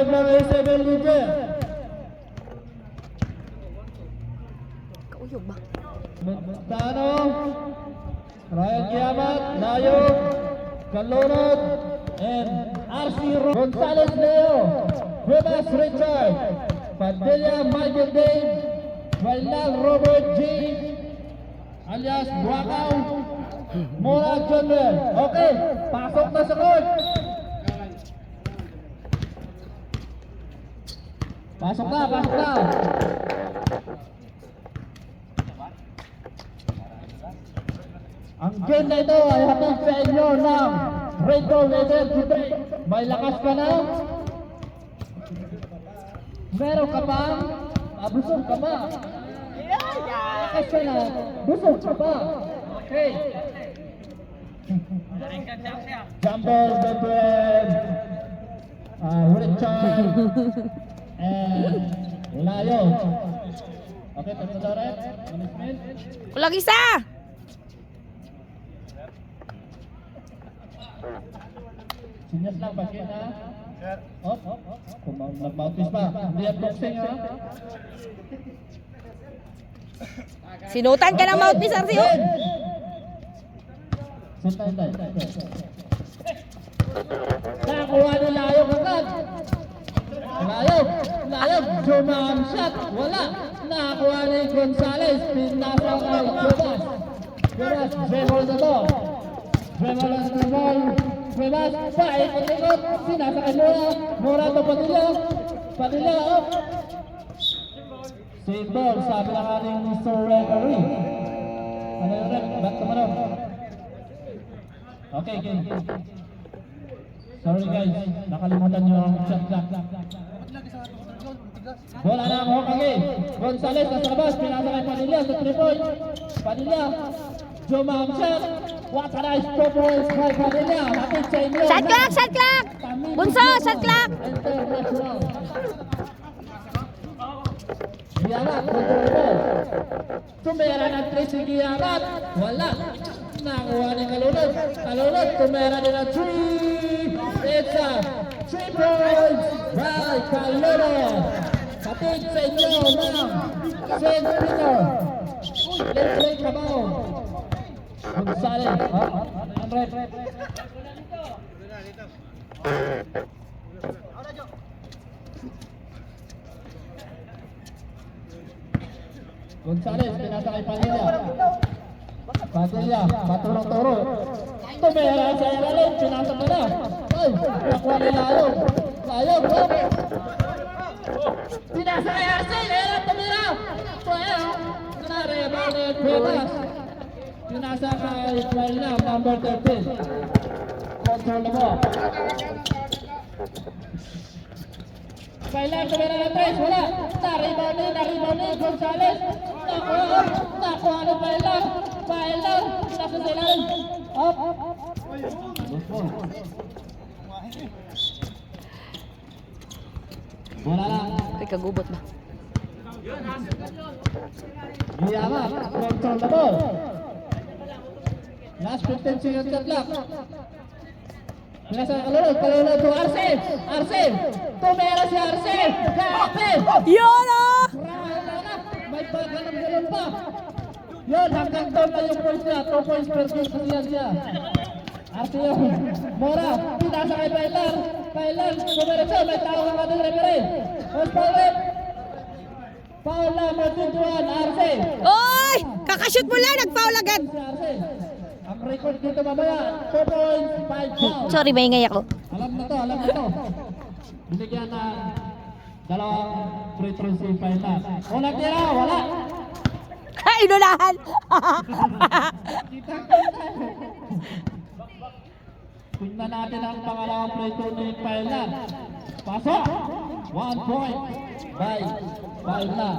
5 ng Isabel Leader. Kauyog ba? Montano, Ryan Giamat, Layo, Calonot, and RC Gonzales Leo, Cuevas Richard, Padilla Michael Dave, Wailal Robert G, alias Buakaw, Mora General. Okay, pasok na sa court. Pasok na, pasok na. Ang game na ito ay hatid sa inyo ng Red Bull Level Today. May lakas ka na? Meron ka pa? Busog ka ba? Lakas ka na? Busog ka ba? Okay. Jumper, Gabriel, Richard, and Layo. Okay, tapos na rin. Punishment. Kulang isa! Sinyas lang, bakit ha? Op, kung nag-mouthpiece pa. Hindi yan boxing ha? Sinutan ka ng mouthpiece, Arcio! Sintay. Nakakuha ni Layo agad. Layo, Jumam shot, wala. Nakakuha ni Gonzales, pinasa kay Cuevas. Cuevas, dribble the ball. Dribble on the ball. Cuevas, paik ang likod, pinasa kay Mora to Padilla, up. Save ball, sabi na ka rin Mr. Referee. Ano yung rep? Back to Manong. Okay. Sorry guys, nakalimutan nyo ang shot clock. Bola na ako kagay. Gonzales nasa labas, pinasa kay Padilla sa 3 point. Padilla, Jumam shot. What a nice 2 points by Padilla. Hatid sa inyo. Shot clock! Bunso, shot clock! International. Giamat, control ball. Tumera ng 3 si Giamat. Wala. Nakuha ni Calonot. Tumera din ng 3. It's a 3 points by Calonot. Hatid sa inyo ng St. Peter. Let's play Cabao. Gonzales. Gonzales, pinasa kay Padilla. Paturong-turo. Tumera sa ilalim, pinasa pa na. Ay, nakuha ni Layo. Layo, go! Pinasa kay Arcel, tumira! Nareba ni Cuevas. Pinasa kay Paila, number 13. Control na mo. Paila, tumira ng 3, wala. Naribaw ni Gonzales. Nakuha ni Paila, pinasa sa ilalim. Up. Wala lang. Ay, kagubot ba? Giamat, control the ball. Last 15 seconds shot clock. Pinasa Calonot to Arcel. Tumera si Arcel. Kapit. Yun oh! May pagkalang pa. Yun, hanggang doon na yung points niya. 2 points per game siya. Arcel, Mora, pinasa kay Pailan, tumera siya. May tao kang ating referee. Osvaldo. Foul na, matituan, Arcel. Oy! Kakashoot mo lang, nag-foul agad. Ang record dito mamaya, 2.5 foul. Sorry, maingay ako. Alam na to. Binigyan na dalawang free throw si Pailan. Unang tira, wala. Inulahan! Kita. Tingnan natin ang pangalawang free throw ni Pailan. Pasok! 1 point by Pailan.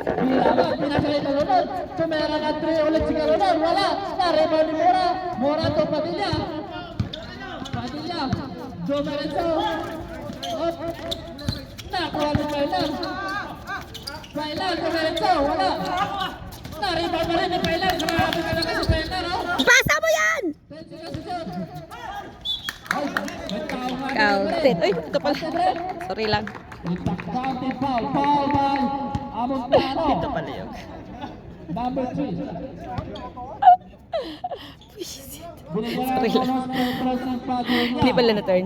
Giamat, pinasa kay Calonot. Tumera na 3 ulit si Calonot. Wala. Naribaw ni Mora to Padilla. Jomerenzo. Up. Nakuha ni Pailan, Jomerenzo. Wala. Naribaw na rin ni Pailan. Grabe ka na kasi Pailan. Pasa mo yan! Ay, may tao nga Counted. Uy, ito pala. Sorry lang. Counted foul. Foul by Amontano. Ito pala yun. Number 3. Binigyan Sorry ng lang. bonus for President Padilla. Hindi pala na-turn.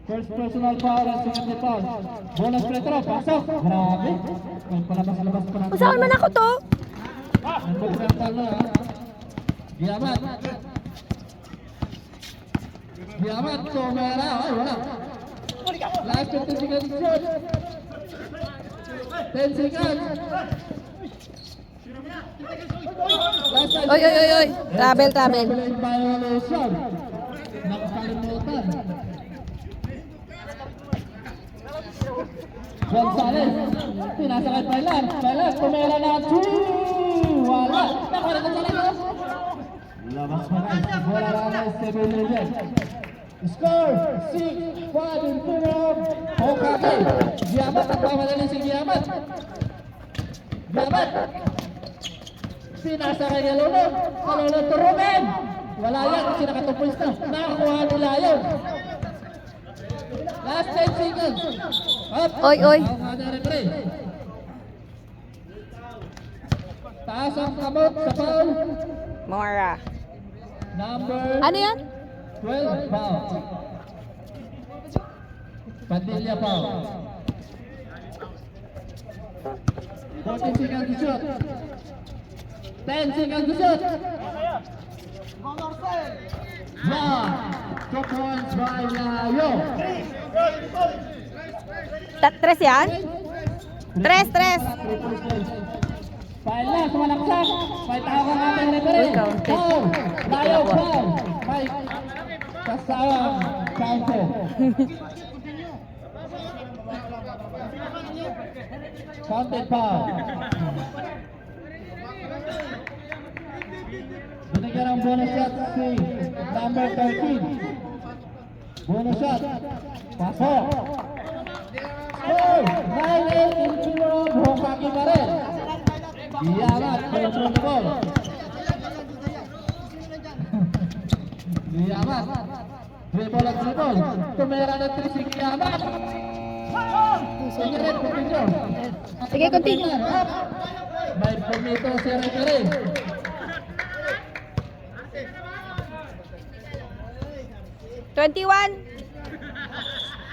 First personal foul and second foul. Bonus free throw. Pasok. Grabe. May palabas-labas pa ng... Usahan man ako to. Nagpaprental na ha. Giamat. Giamat. Somera. Ay, wala. Last 15 seconds shot. 10 seconds. Last 5 Oy, oy, oy, oy. Travel, travel. Violation. Nakakalimutan. Gonzales. Pinasakay Pailan. Pailan. Tumera na. Wala. Nakuha na Gonzales. Labas pa guys. Bola na 7 million. Score 6-5 in favor of Hokage. Giamat ang pamadali si Giamat. Giamat. Pinasakay ni Lolo. Kalolo to Ruben. Wala yan kasi nakatupoy na. Nakakuha nila yun. Last 10 seconds. Up. Oy, oy. Ang ada referee. Taas ang kamot sa foul. Mora. Number Ano yan? 12 foul. Padilla foul. 14 seconds to shoot. 10 seconds to shoot. Yeah. 2 points by Layo. Tres yan? Tres. Paila, sumalaksak. May tawag ang ating referee. Uy, counted. Foul. Layo, foul. May kasawang Santo. Counted foul. Binigyan ng bonus shot si number 13. Bonus shot. Pasok. Score. 9-8 in favor of Hokage pa rin. Giamat, control the ball. Giamat. Dribble at dribble. Tumera ng 3 si Giamat. Sige rin, continue. Sige, continue. Up. May pumito si referee. $21.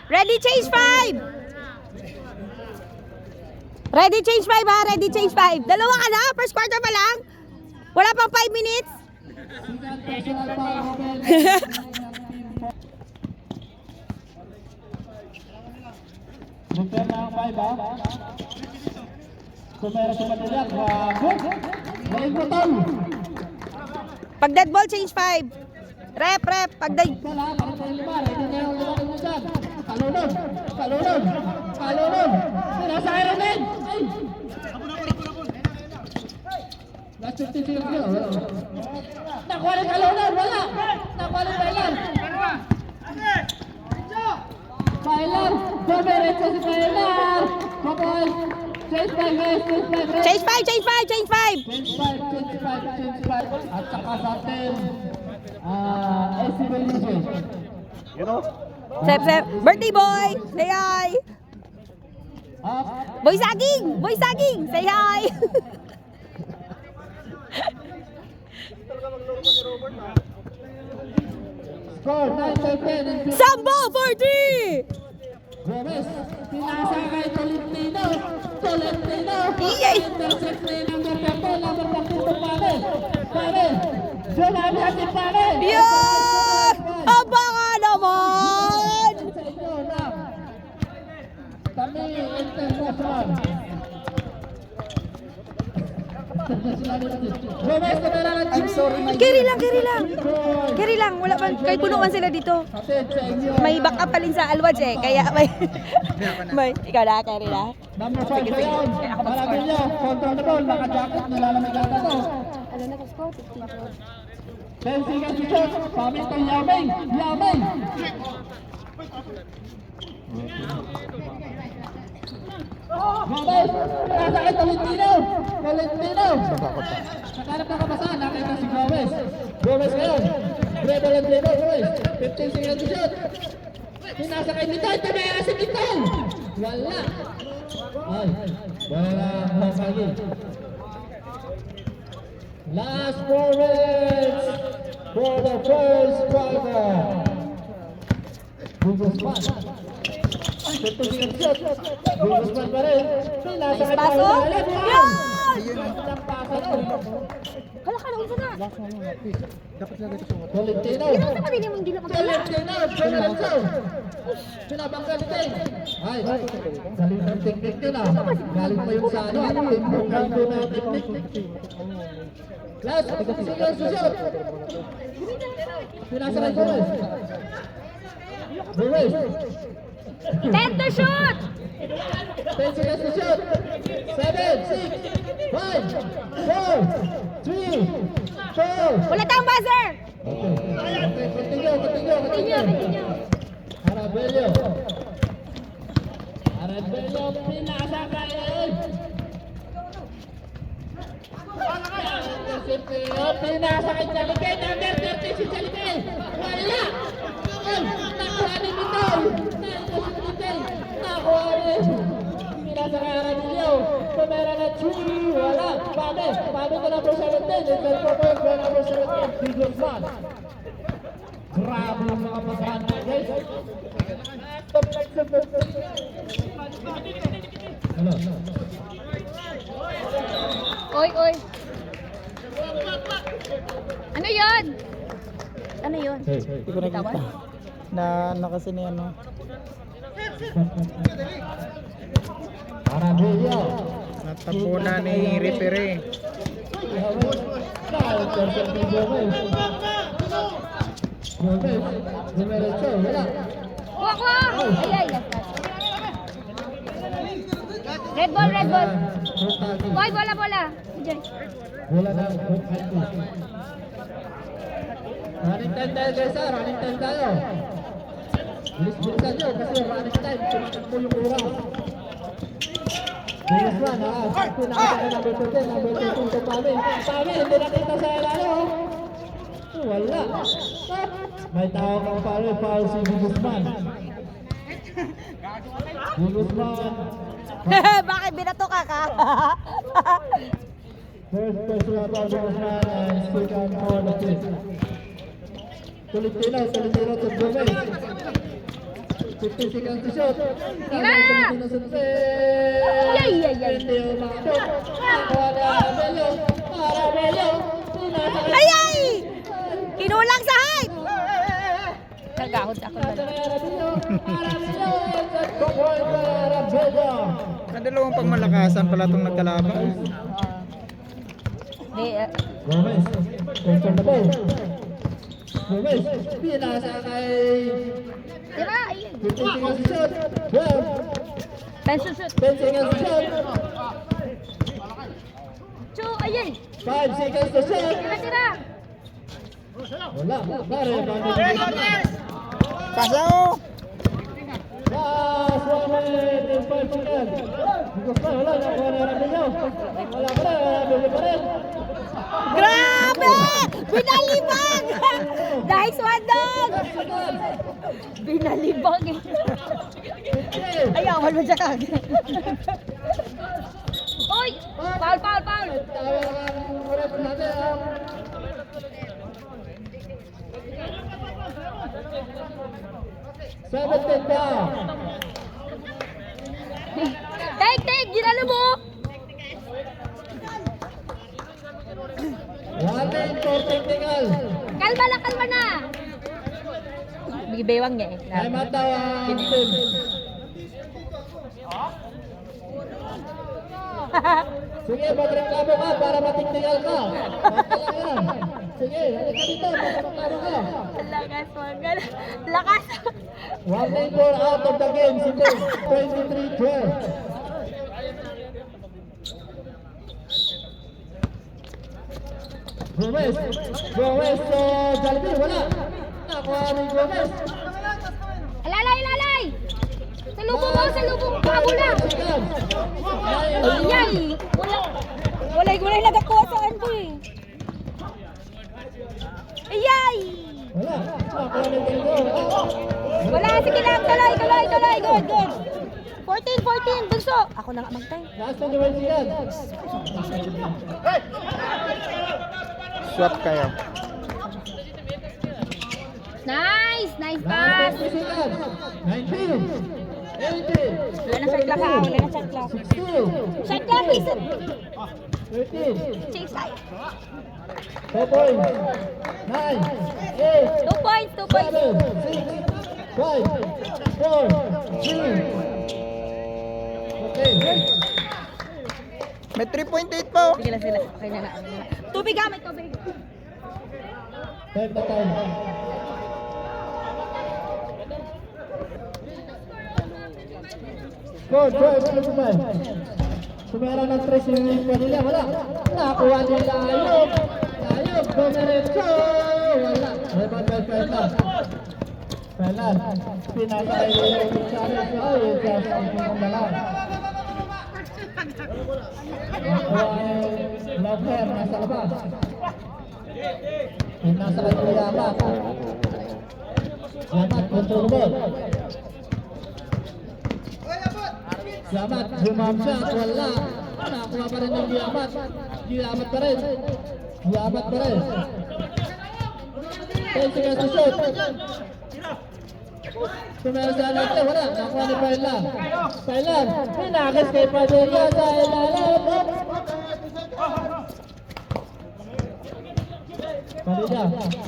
Ready, change 5. Ready, change 5 ha. Ready, change 5. Dalawa ka na? First quarter pa lang? Wala pang 5 minutes? Second personal foul, Ruben. Return na ang 5 ha. Tumera sa Manila. Grabe. Galing mo tol. Pag dead ball, change 5. Rep. Pag dead... Wala, parang tayo lima. Ready na yung lima mo dyan. Kalunod. Sinasa kayo rin. Ay. Last 50 seconds ko. Nakuha rin kalunod. Wala. Nakuha rin Pailan. Pailan. Domerecho si Pailan. Kapal. Change 5 guys. Change 5. Change 5. At saka sa atin. SC Belize. Sep. Birthday boy. Say hi. Up. Boy Saging. Say hi. Score 9-10. Sambo for 3. Gomez, pinasa kay Tolentino. Iyay. Intercept ni number 10, Pare. Jonami si Pare. Yan! Aba nga naman! Sa inyo na. Kami international. Gomez, kamera ng I'm sorry, Carry lang. Wala pa. Kahit puno man sila dito. May backup pa rin sa Alwaj eh. Kaya may ikaw na, carry na. Number 5 ba yun? Malagay nyo, control the ball, naka-jacket, nilalamig ata to. 10 seconds to shoot, pamit kay Yameng. Gomez, nasa kay Tolentino. Nakarap na kabasahan, nakita si Gomez. Gomez ngayon, Dribble and dribble, Ruiz. 15 seconds to shoot. Pinasa kay Mitoy, tumera si Mitoy. Wala. Ay, wala Hokage. Last 4 minutes for the first quarter. Guzman. 15 seconds shot. Guzman pa rin. Pinasa kay Paso? Paolo. Yun! Ang pasa nun. Hala ka na, unsa na? Tolentino. Hindi naman kanina mong dila magkala. Tolentino. Penalty. Pinabanggal din. Ay, galing ng teknik din ah. Galing pa yung sa ano. Timbong kaldo na teknik. Last, sige, susunod. Pinasa kay Gomez. Gomez. 10 to shoot! 10 seconds to shoot. 7, 6, 5, 4, 3, 4. Wala tayong buzzer! Okay, continue. Arabello. Arabello, pinasa kay pinasa kay Chalikay, number 30 si Chalikay. Wala! Ay, nakuha ni Mitoy. Nakuha ni pinasa kay Arabello. Tumera na Churi. Wala. Pame ko number 17. Ito po ko number 17. Si Guzman. Grabe yung mga pasahan na guys. Hello. Oy, oy. Ano yun? Ano yun? Hindi ko nakita. Na kasi ni ano. Arabello. Natapunan ni referee. Kuha, kuha! Ay, ay, red ball, red ball. Oy, bola, bola. Diyan. Bola na. Running time tayo guys ha, running time tayo. Bilis-bilisan nyo kasi running time, tumakbo yung urang. Bilis man ha, pinakita ka number 13, number 13 to Pami. Pami, hindi nakita sa ilalo. Wala. May tao kang foul si Guzman. Guzman. Bakit binato ka ka? First personal foul Guzman and second for the fifth. Tolentino to Gomez. 50 seconds to shoot. Tira! Tolentino sa defense. Yay, yay, yay. Hindi yung makashoot. Nakuha ni Arabello. Arabello. Pinasa kay- Ay, ay! Kinulang sa height! Nagahod ako na lang. Arabello. Arabello. Two point by Arabello. Kadalawang pangmalakasan pala itong nagkalaban. Di, Gomez. Control the ball. Gomez. Pinasa kay tira, ayun. 15 seconds to shoot. 12. Pencil shoot. 10 seconds to shoot. Chu, ayun. 5 seconds to shoot. Tira, tira. Wala. Pare. Paso! Last 1 minute and 5 seconds. Guzman, wala. Nakuha ni Arabello. Wala pa rin. Arabello pa rin. Grabe! Binalibag! Nice one, dog! Binalibag eh. Ay, awal mo dyan kag. Oy! Foul, foul, foul! Tawag ang ref natin. 17 pa. Take, ginalo mo! 1 minute for technical. Kalma na! Bigibewang niya eh. Time out daw ang team. Sige, magreklamo ka para matiknikal ka. Basta lang yan. Sige, halika dito, magreklamo ka. Lakas, magal. Lakas! 1 minute for out of the game. Si Dave, 23-12. Gomez to Jollibee, wala. Nakuha ni Gomez. Alalay! Salubong mo! Pabula! Ayay! Walay nagakuha sa ano eh. Ayay! Nakuha ni Pedro. Wala, sige lang. Tuloy. Good. 14. Bunso. Ako na nga mag-time. Last na naman siya. Swap kayo. Nice Last pass. na siya. 19. 18. Wala na shot clock ha. Wala na shot clock. 16. Shot clock, please. 13. 6 ay. 2 points. 9. 8. 2 points. 7, 6, 5, 4, 3. Okay. May 3.8 pa oh. Sige lang sila. Okay na. Tubig ha, may tubig. Time na time. Score, Sumera ng 3 si Manila. Wala. Nakuha nila Ayub. Ayub, dumiretso. Wala. Rebound by Fernan. Fernan. Pinasakay nila yung Gonzales. Ay, just ang pinamala. Nakuha yung Lover. Nasa labas. Pinasakay nila Yamat. Yamat, control ball. Yamat, jump shot, wala. Nakuha pa rin ng Yamat. Yamat pa rin. 10 seconds to shoot. Sumersa natin, wala. Nakuha ni Pailan. Pinakis kay Padilla sa ilalim.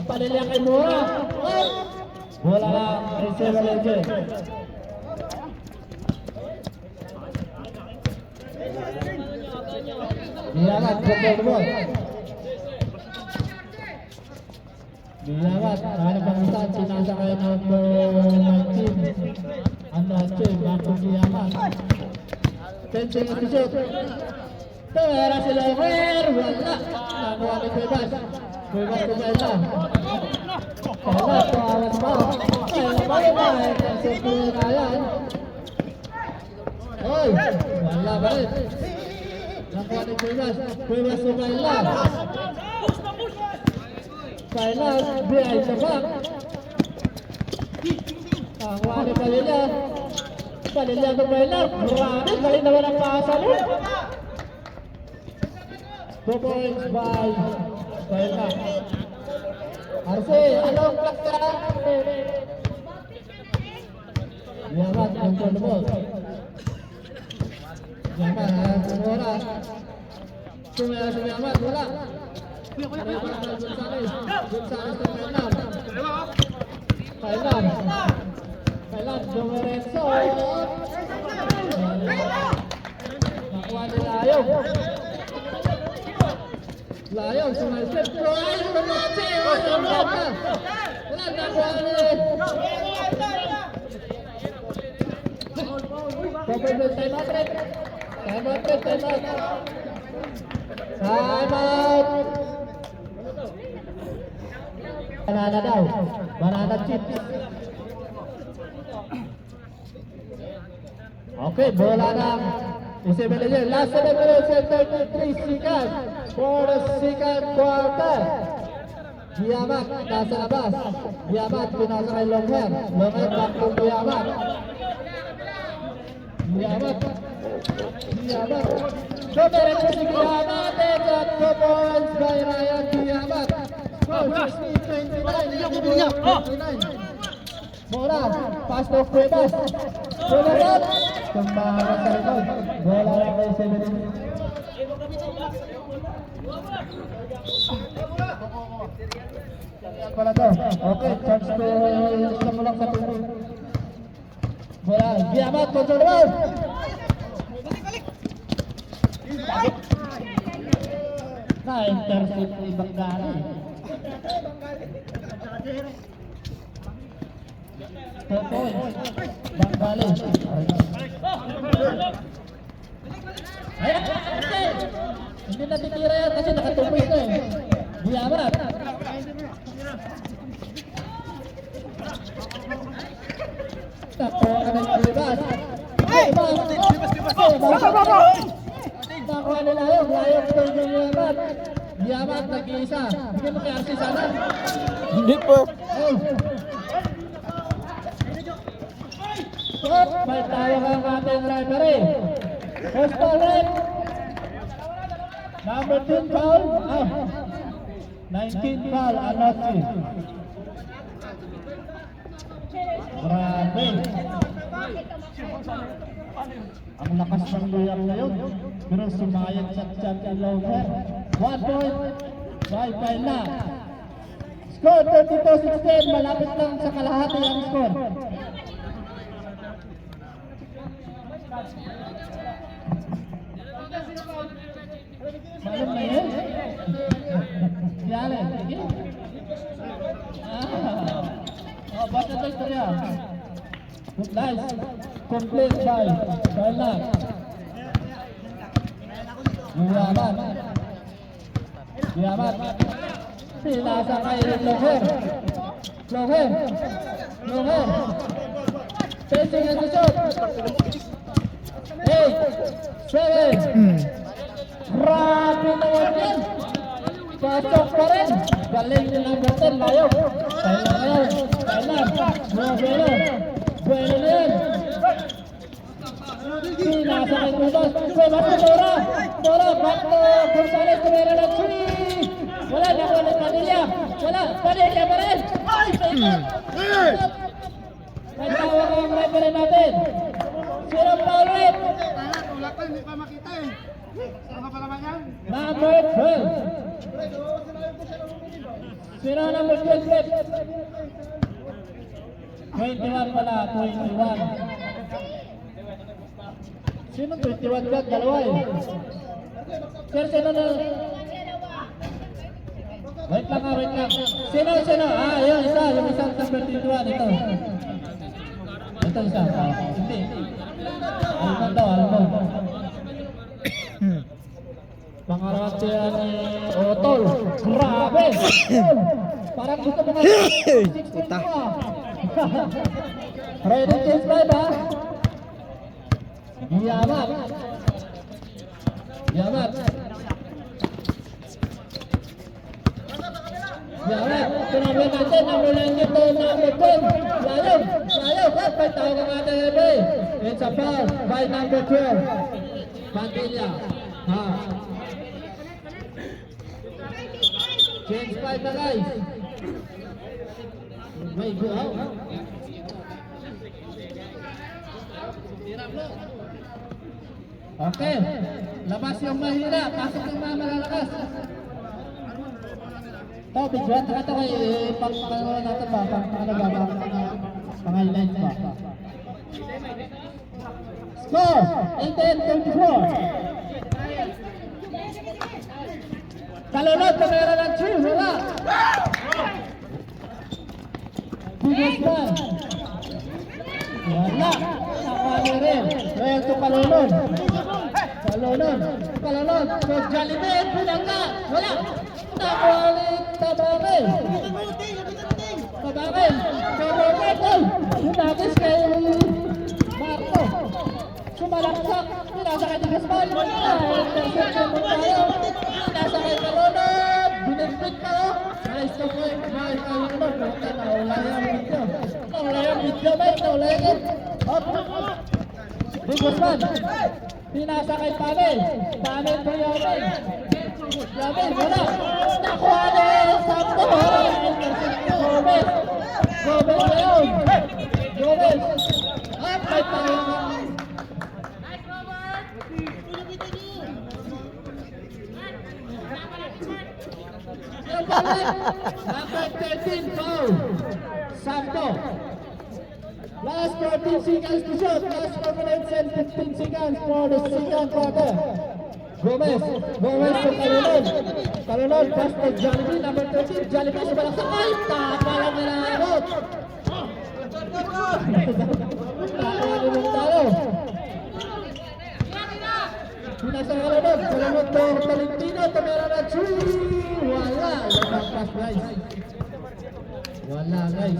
Padilla kay Mura. Wala lang, receiver legend. Yamat, control ball. Yamat, hanap ang saan, sinasakay number 19. Ano, back to Yamat. 10 seconds to shoot. Tumera si Lover, wala. Nakuha ni Cuevas. Cuevas to Bella. Bella, tumawas pa. Bella pa, ang siyempre na yan. Oy, wala ba rin? Nakuha ni Cuevas to Bella. Bella, behind the back. Nakuha ni Padilla. Padilla to Bella. Marami, galing naman ang pasa mo. 2 points by Bella. Arce, anong clock ka? Yamat, control the ball. Yamat, wala. Tumera si Yamat, wala. Gonzales to Kailan, Dumereso. Nakuha nila Ayog. Layon, sumalsip ko. Ayog, natin. Wala, nakuha nila. Time out. Banana daw. Banana chips. Okay, bola ng Isabela. Last 7 minutes and 33 seconds for the second quarter. Yamat, nasa labas. Yamat, pinasa kay Longher. Longher, back to Yamat. Yamat. Dumiretso si Yamat. And got 2 points by Ryan Yamat. Score 16-29. Bola, pass to Cuevas. Sumunod. Tumbawa sa likod. Bola lang kay 7 minutes. Pala to. Okay, chance to isa mo lang sa tuloy. Bola, Yamat, control ball. Na-intercept ni Bangali. Bangali. Hindi na titira yan kasi nakatupoy ito eh. Yamat. Nakuha ka ng Cuevas. Nakuha nila yung layok ito yung Yamat. Yamat nag-iisa. Hindi mo kaya sana. Hindi po. Stop! May tawag ang ating referee. Postal red. Number 10 foul. 19 foul, Anochi. Grabe. Ang lakas ng luyak na yun. Pero sumayad sa champion lover. 1 point. Bye na. Score 32-16. Malapit lang sa kalahati ang score. Malum na yun? Yale. Basta ito istorya. Good nice. Complete by Kayla. Yaman. Sinasa kay Loher. Facing and the shot. 8, 7. Grabe naman yan. Pasok pa rin. Galing nila natin. Layo. Kayla. Bueno na yan. Sinasa kay Kudos. Back to Dora. Back to Gonzales. Tumera ng 3. Wala na ko ng Padilla. Padilla pa rin. May tawag ang referee natin. Zero foul red. Wala ka, hindi pa makita eh. Saan pa naman yan? Number 12. Zero number 12 left. 21 pala, 21. Sino 21 ka? Dalawa eh. Sir, sino na? Wait lang. Sino? Yun, isa. Yung isang number 21. Ito isa. Hindi. Almond. Pangarap siya ni Otol. Grabe! Parang gusto mo nga 6 points mo ah. Ready to slide ha? Yamat. Pinamit natin ang mulang nito na Mutong. Layo. May tawag ang ating referee. It's a foul by number 12. Pantilla. Change 5 na guys. May go out. Okay. Labas yung mahina. Pasok yung mga malalakas. Ito, bigyan. Ito kay pang-ano natin ba? Pang-highlights ba? Score! 18-24. Kalunod, kamera ng 2, wala! Biggest one. Wala. Nakawali rin. Well to Kalunod. So Jollibee, Pinangga. Wala. Nakawali Tabangay. So Roberto. Hinagis kay Marco. Sumalaksak. Pinasa kay Tigasmal. Interception mo tayo. Pinasa kay Kalunod. Binigpit pa o. Nice to point. Nice to point. Naulayan video ba? Naulayan. Biggest one. Pinasa kay Pamel. Pamel po Yamel. Wala. Nakuha na yung Sampo. Gomez na yun. At may tawang. Number 13 foul. Sampo. Last 14 seconds to shoot. Last 4 minutes and 15 seconds for the second quarter. Gomez to Kalunod. Pass to Jollibee. Number 13. Jollibee sa balaksak. Ay! Taka lang na nakakot. Tayo. Pinasa Kalunod to Talentino. Tumera na 2. Wala. Pass guys. Wala guys.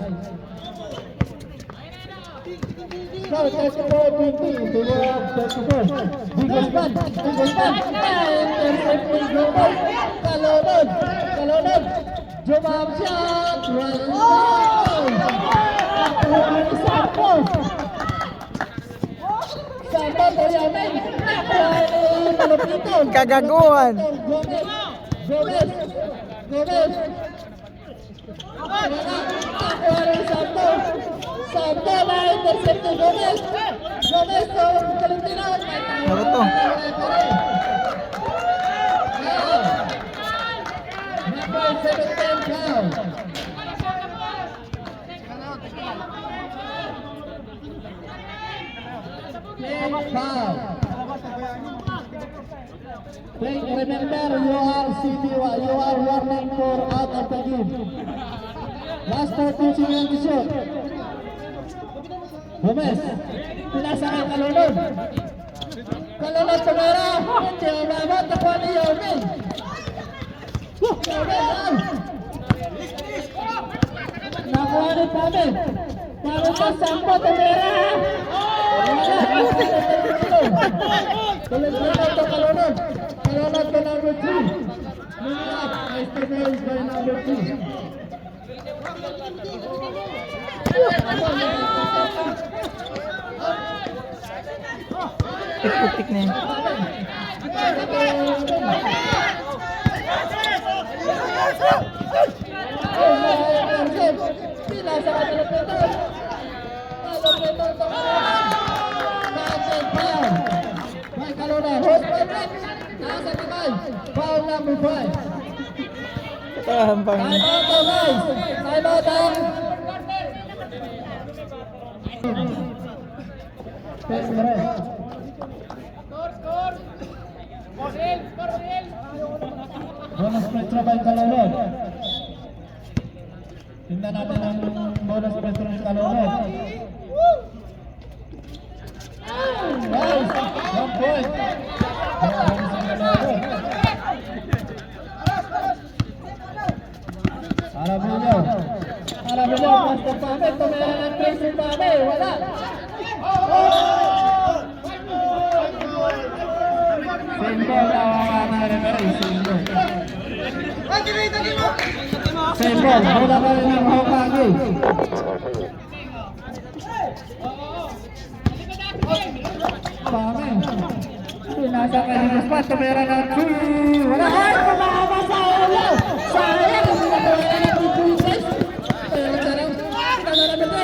So, 34-20, they were up 34. Biggest one. And intercepting Global. Kalunod. Jump shot! Wala! Nakuha ni Sampo! Sampo to Yamin! Nakuha ni Malupiton! Kagaguhan. Gomez! Gomez! Gomez! Wala! Nakuha ni Sampo! Sampo na intercept ni Gomez! Gomez to Valentino! Ano to? Number 17 foul. Foul. Please remember you are CBY, you are warning for out of the game. Last 14 seconds to shoot. Gomez, pinasa kay Kalulod. Kalulod tumira, hindi umabot, nakuha ni Yamin. Nakuha ni Pamel. Para sa Sampo, tumira. Wala. Tuloy-tuloy ito Kalulod. Kalulod to number 3. Moving up, nice to miss by number 2. Putik na yun. Pinasa ka ng Peton. Peton to May Kaluna. Hold by break. Nasa Tikay. Foul number 5. Tahampang. Time out to guys. Time out ang First break. Bonus Petro by Kalunod. Tingnan natin ang bonus Petro ng Kalunod. Nice! 1 point. Bonus ng Kalunod. Arabulyo. Arabulyo. Basta Pame. Tumira ng Tracy Pame. Wala. Sembol ang mga referee. Sembol. Sembol. Wala ka rin ang Hokage. Pame. Pinasa ka ng spot. Tumira ng 3. Wala. Ay! Kumahaba sa ulo. Sayang. Hindi na kuha ng 2 pieces. Pero sarang. Kita na namin ito.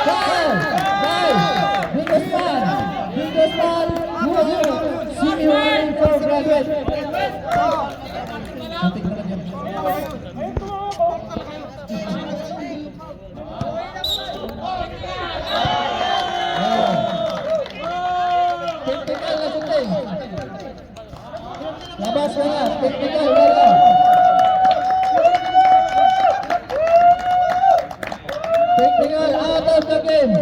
Foul. Foul. Biggest fan. Biggest fan. CBY for graduate. Cantik na lang yan. Technical na shooting. Labas na nga. Technical. Wala. Technical out of the game.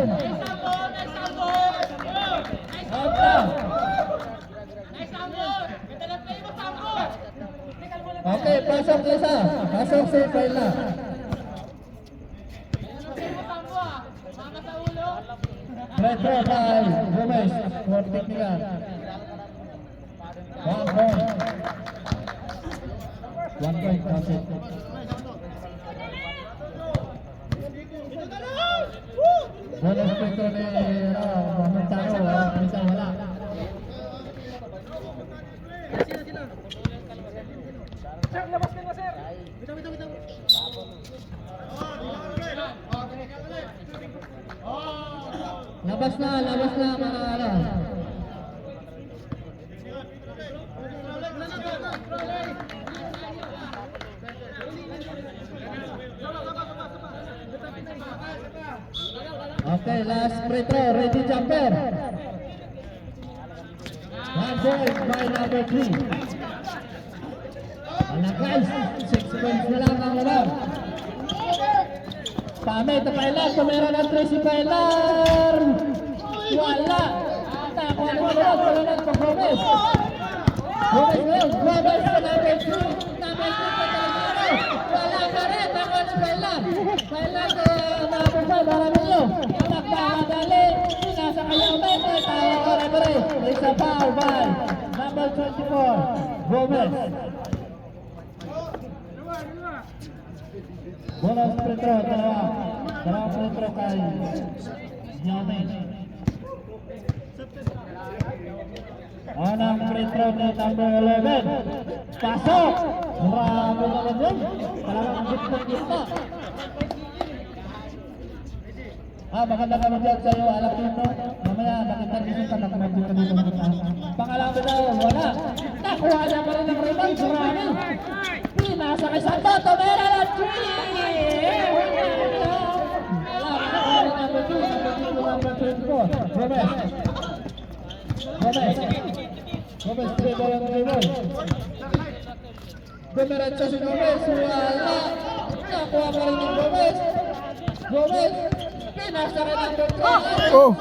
Out na. Okay, pasok isa. Pasok si Paila. Retro by Gomez for technical. 1 point. 1 point. That's it. Bonus Petro ni Montano. Isa wala. Labas na mga ano. Okay, last free throw, ready jumper. 1 point by number 3. Wala guys, 6 points na lang ang laban. Pame, ito Pailar, tumira ng 3 si Pailar. Wala. Nakuha ng Kalunod, Kalunod pa Gomez. Gomez sa number 2. Number 2 pa Kalunod. Wala ka rin, nakuha ng Pailar. Pailar sa number 5, Aramillo. Nagpamadali, nasa kayo may tawa ka referee. It's a foul by number 24, Gomez. Bola free throw, dalawa. Dalawang free throw kay Yamin. Anang free throw ni number 11. Pasok! Grabe naman yun. Talagang gitna-gitna. Maganda naman dyan sa'yo, alam mo, mamaya nakita-gitna ka, nakamagin ka dito ng gitna. Pangalaman daw, wala. Nakuha niya pa rin ang rebound, grabe. Pinasa kay Santo, tumera na 3! Gomez, dribble ang dribble. Dumiretso si Gomez, wala. Nakuha pa rin ng Gomez. Gomez, pinasa rin ang Gomez. Oh!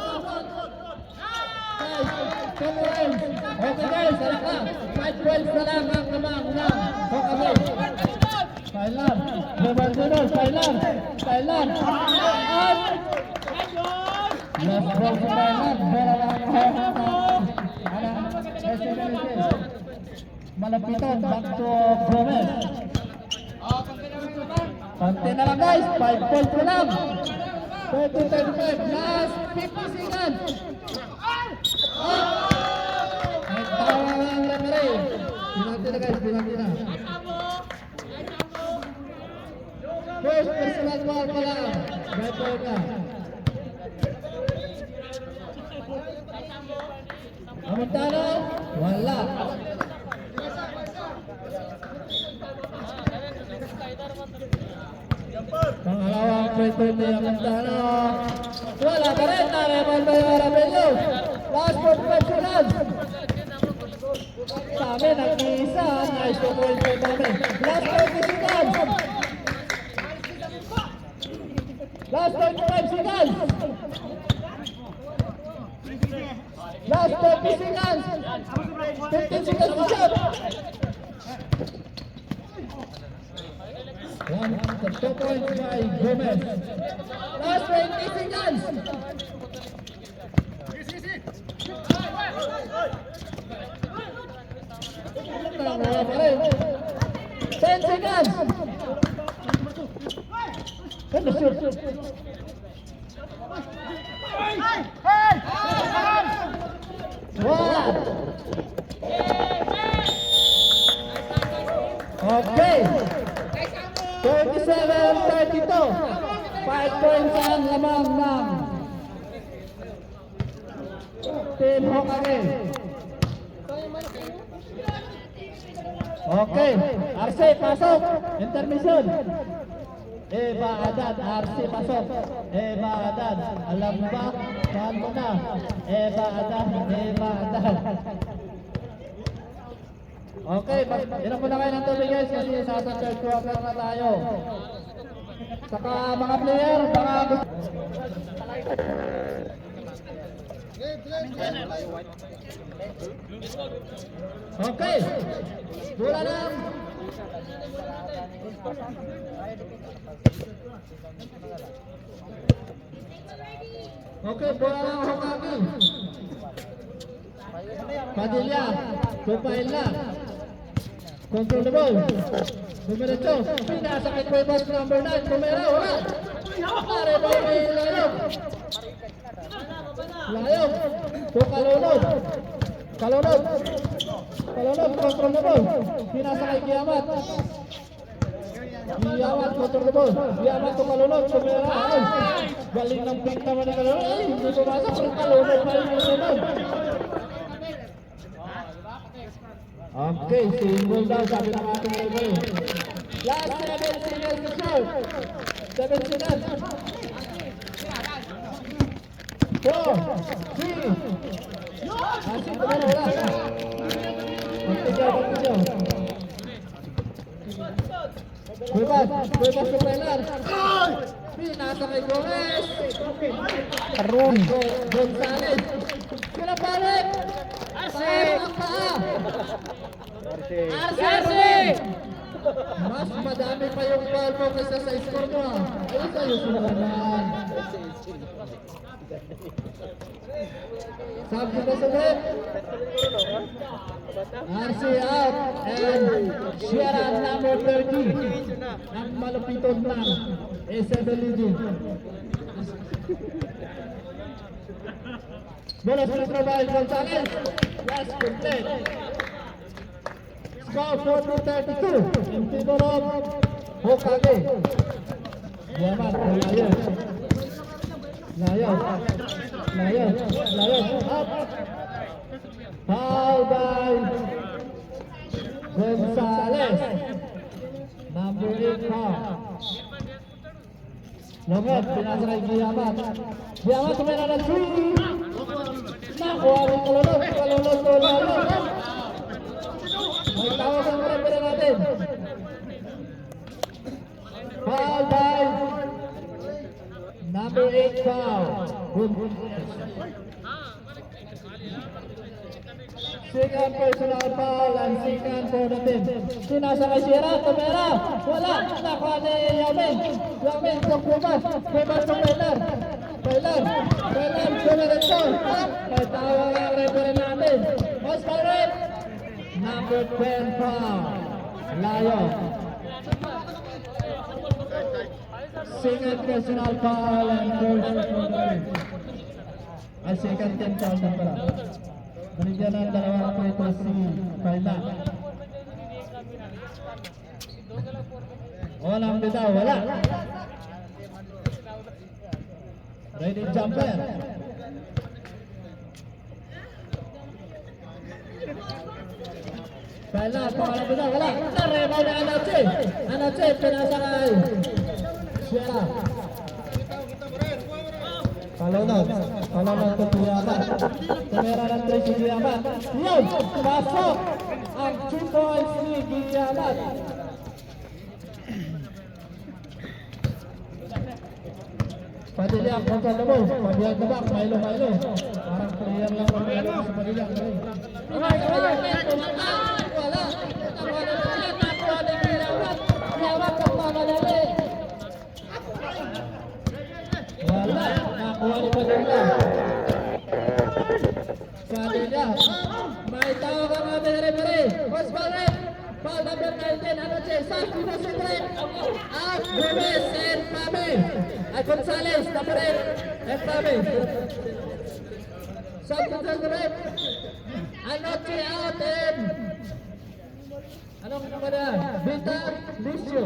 Okay guys, alam ka. 5-12 na lang ang namang na. Okay. Thailand, dribble, Thailand. At last ball sa Thailand. Bola lang ang malapitan, back to Gomez. Pante na lang guys, 5 points na lang. 30-35, last 50 seconds. Nagtawa ang referee. Binanti na guys, binanti na. First personal foul pa lang. Right point na. Amantano, wala. Pangalawang free throw ni Amantano. Wala pa rin. Nareman ba yung Arabello? Last 45 seconds. Sabi, nag-iisa. Nice to point po kami. Last 30 seconds. Last 25 seconds. Last 30 seconds. 15 seconds to shot. The 2 points by Gomez. Last 20 seconds. Wala pa rin. 10 seconds. Good shoot. One. Okay. 37-32. 5 points ang lamang ng Team Hokage. Okay, RC pasok. Intermission. Eva Haddad, RC pasok. Eva Haddad, alam ba? Saan mo na? Eva Haddad. Okay, inom muna kayo ng tubig guys kasi sa third quarter na tayo. Saka mga player, baka okay, bola lang. Okay, bola lang Hokage. Padilla, Tupail na. Control the ball. Dumiretso. Pinasa kay Cuevas number 9. Tumera, wala. Pare ba may layog? Layog. To Kalunod. Kalunod, control the ball. Pinasa kay Kiamat. Kiamat, control the ball. Kiamat to Kalunod. Tumera, ay. Galing ng pick naman ni Kalunod. Ay, hindi pumasa. Pero Kalunod pa rin yung sunod. Okay, single daw sabi ng ating referee. Last 7 seconds to shoot. 7 seconds. 4, 3. Asik naman wala. Magtigaw. Cuevas to Pelar. Pinasa kay Gomez. Arun! Gonzales. Pinabalik. Paer ang paa. RC! Mas madami pa yung ball mo kaysa sa score mo. Ayun sa'yo sila naman. Sabi na sa net. RC out and Sierra number 30 ang malupiton ng SMLG. Bola sa trabaho Gonzales. Yes, complete. Score 40-32 in favor of Hokage. Yaman, Layon, up. Foul by Gonzales. Number 8 foul. Lomot, pinasa kay Giyamat. Giyamat, tumira na 3. Nakuha rin kalunod to Layon. May tawag ang referee natin. Foul by number 8 foul. Second personal foul and second for the team. Sinasa kay Sierra, tumira. Wala. Nakuha ni Yamin. Yamin, kumpumas. Kumpumas ng Bailar. Bailar, dumiretso. May tawag ang referee natin. Oscar Red. Number 10 foul. Layon. Second personal foul and first for the team. Ay, second team foul na pala. Binigyan ng dalawang po ito si Paila. Walang bitaw, wala. Ready jumper. Paila, pangalang bitaw, wala. Rebound na Anoche. Anoche, pinasa kay Sierra. Palunod to Giyamat. Tumira ng 3 si Giyamat. Yun, pasok ang 2 points ni Giyamat. Padilla, control the ball. Pabiyag na back, Milo. Parang player lang ang meron sa Padilla. Wala. Nakuha ni Giyamat. Giyamat ang mamadali. Wala. Nakuha ni Padilla. May tawag ang ating referee. Oscar Red. Foul number 19. Anoche. Safi na si Red. Out. Gomez and Fame. Gonzales. Number 8. And Fame. Substitute the ref. Anoche out and anong naman yan? Vita Lucio.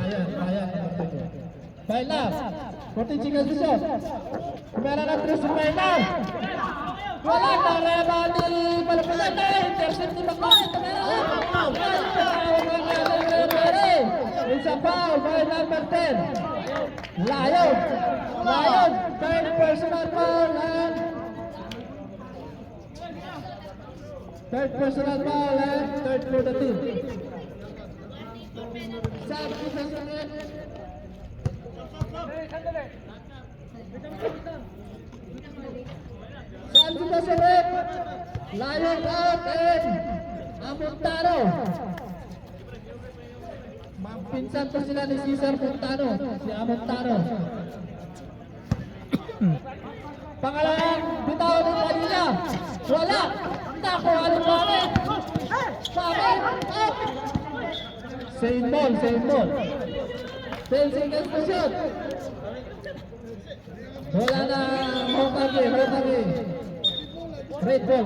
Ayan. Baila, 40 chicas di shot. Kumera na 3 si Baila. Wala na rebound ni Malapunan na. Intercept ni Makoy. It's a foul by number 10. Layon. Third personal foul and third for the team. Saan kita sa red? Layon out and Amontano. Pinsan pa sila ni Cesar Montano. Si Amontano. Pangalawang bitaw ng Padilla. Wala. Nakuha ni Pame. Up. Same ball. 10 seconds to shoot. Wala na Hokage. Red ball.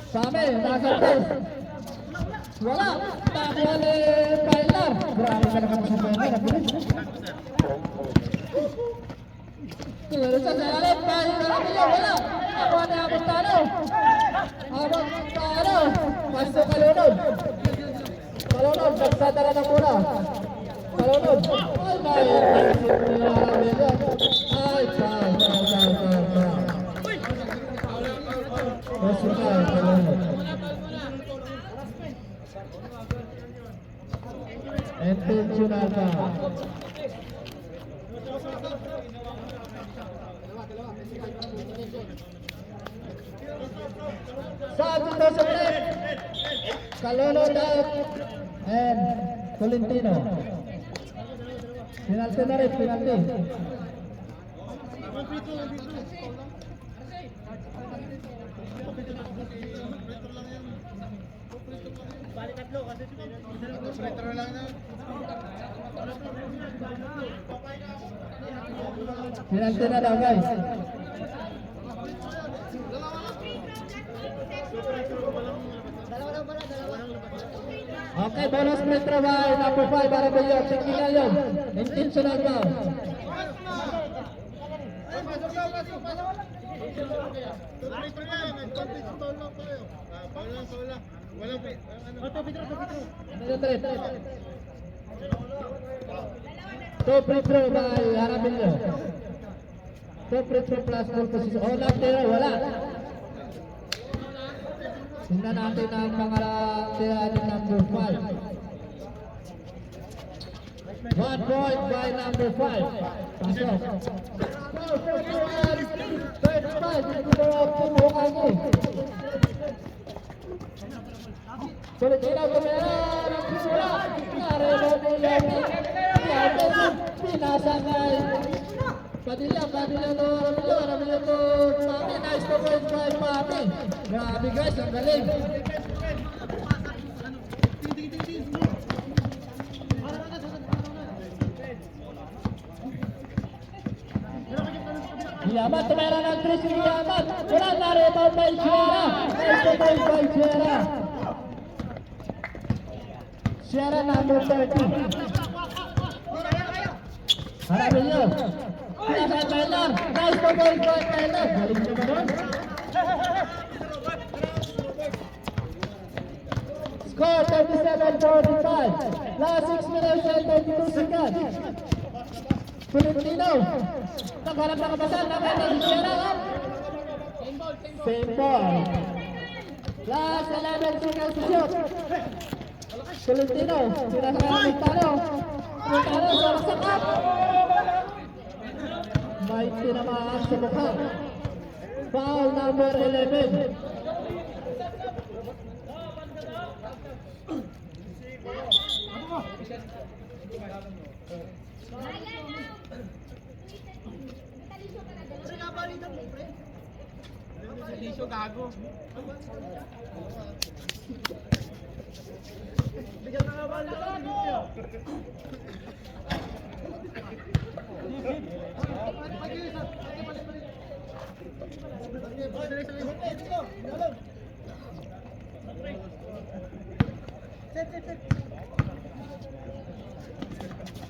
Pame, nasa test. Wala. Nakuha ni Bailar. Grabe ka naman si Bailar. Pero sa salalit, wala. Nakuha ni Amontano. Pasok Kalunod. Nagsadala na muna. Kalunod. Ay, foul. Personal, Kalunod. Intentional foul. Saan dito sa break? Calolo out. And Tolentino. Penalty na rin, penalty. Penalty na daw guys. Okay, bonus free throw by number 5 para Bello. Tingin na yun. Intentional foul. Two free throw by Arabillo. Two free throw plus 4 position. Oh, tira, wala. Tingnan natin ang mga tira ni number 5. 1 point by number 5. Pasok. Third five. Ito ang pumukan niya. Tolentino kamera. Nagsimula. Narelo mo yung pinasangay. Padilla to Ramillo to Mami. Nice to point by Mami. Grabe guys, ang galing. Yaman, tumera ng 3 si Yaman. Wala na rebound by Sierra. Nice to point by Sierra. Sierra number 30. Arabillo. Pinasang Taylor. Nice to point by Taylor. Galing naman doon. Score 37-45. Last 6 minutes and 22 seconds. Tolentino. Nagharap na kabasan. Nakita si Sierra. Same ball. Last 11 seconds to shoot. Tolentino. Pinasakay ng Tano. Tano sa sakap. May tinamaan sa mukha. Foul number 11.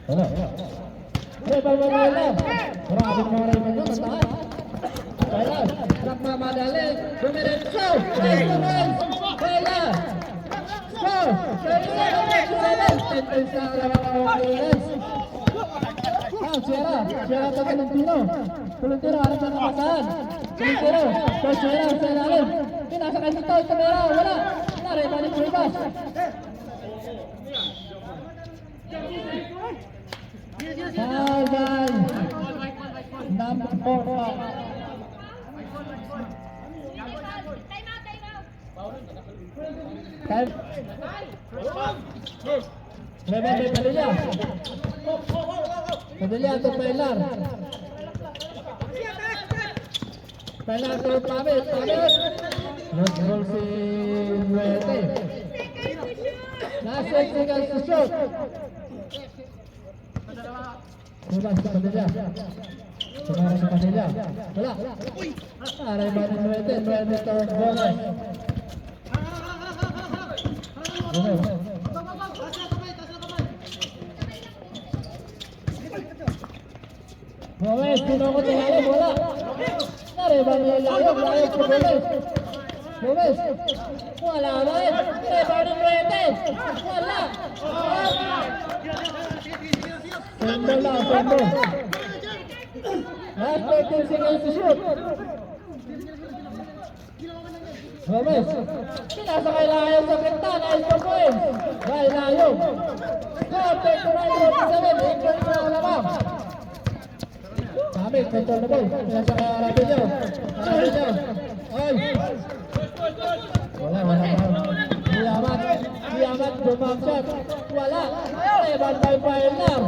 Wala. Maraming mga rin mo matahan. Kaya, nagmamadali. Dumiretso. Nice to nice. Kaya. Score. 37-37. 10 points na ang mga players. Sierra to Tolentino. Tolentino, harap na kapasahan. Tolentino. So Sierra sa ilalim. Pinasakay si Toy. Tumera. Wala. Nareba ni Cuevas. Foul by number 4. Time. Rebound by Padilla. Padilla to Pilar. Pilar to Pamit. Nag-roll si Nuete. Last 6 seconds to shoot. Tumara sa Padilla. Wala. Aray ba ni Nuete to Gomez. Gomez, pinoko tinalo, wala. Nareba niya layo po Gomez. Gomez, wala ba eh. Nareba ni Nuete. Wala. Sendo lang, sendo. Last 13 seconds to shoot. Gomez, pinasakay layo sa bintana, ito po eh. Dahil layo. Score 39-47, 8 points na lamang. Kami, control na ball. Pinasakay Arabillo. Ay! Wala. Yaman. Jumang shot. Wala. Rebound by Pailar.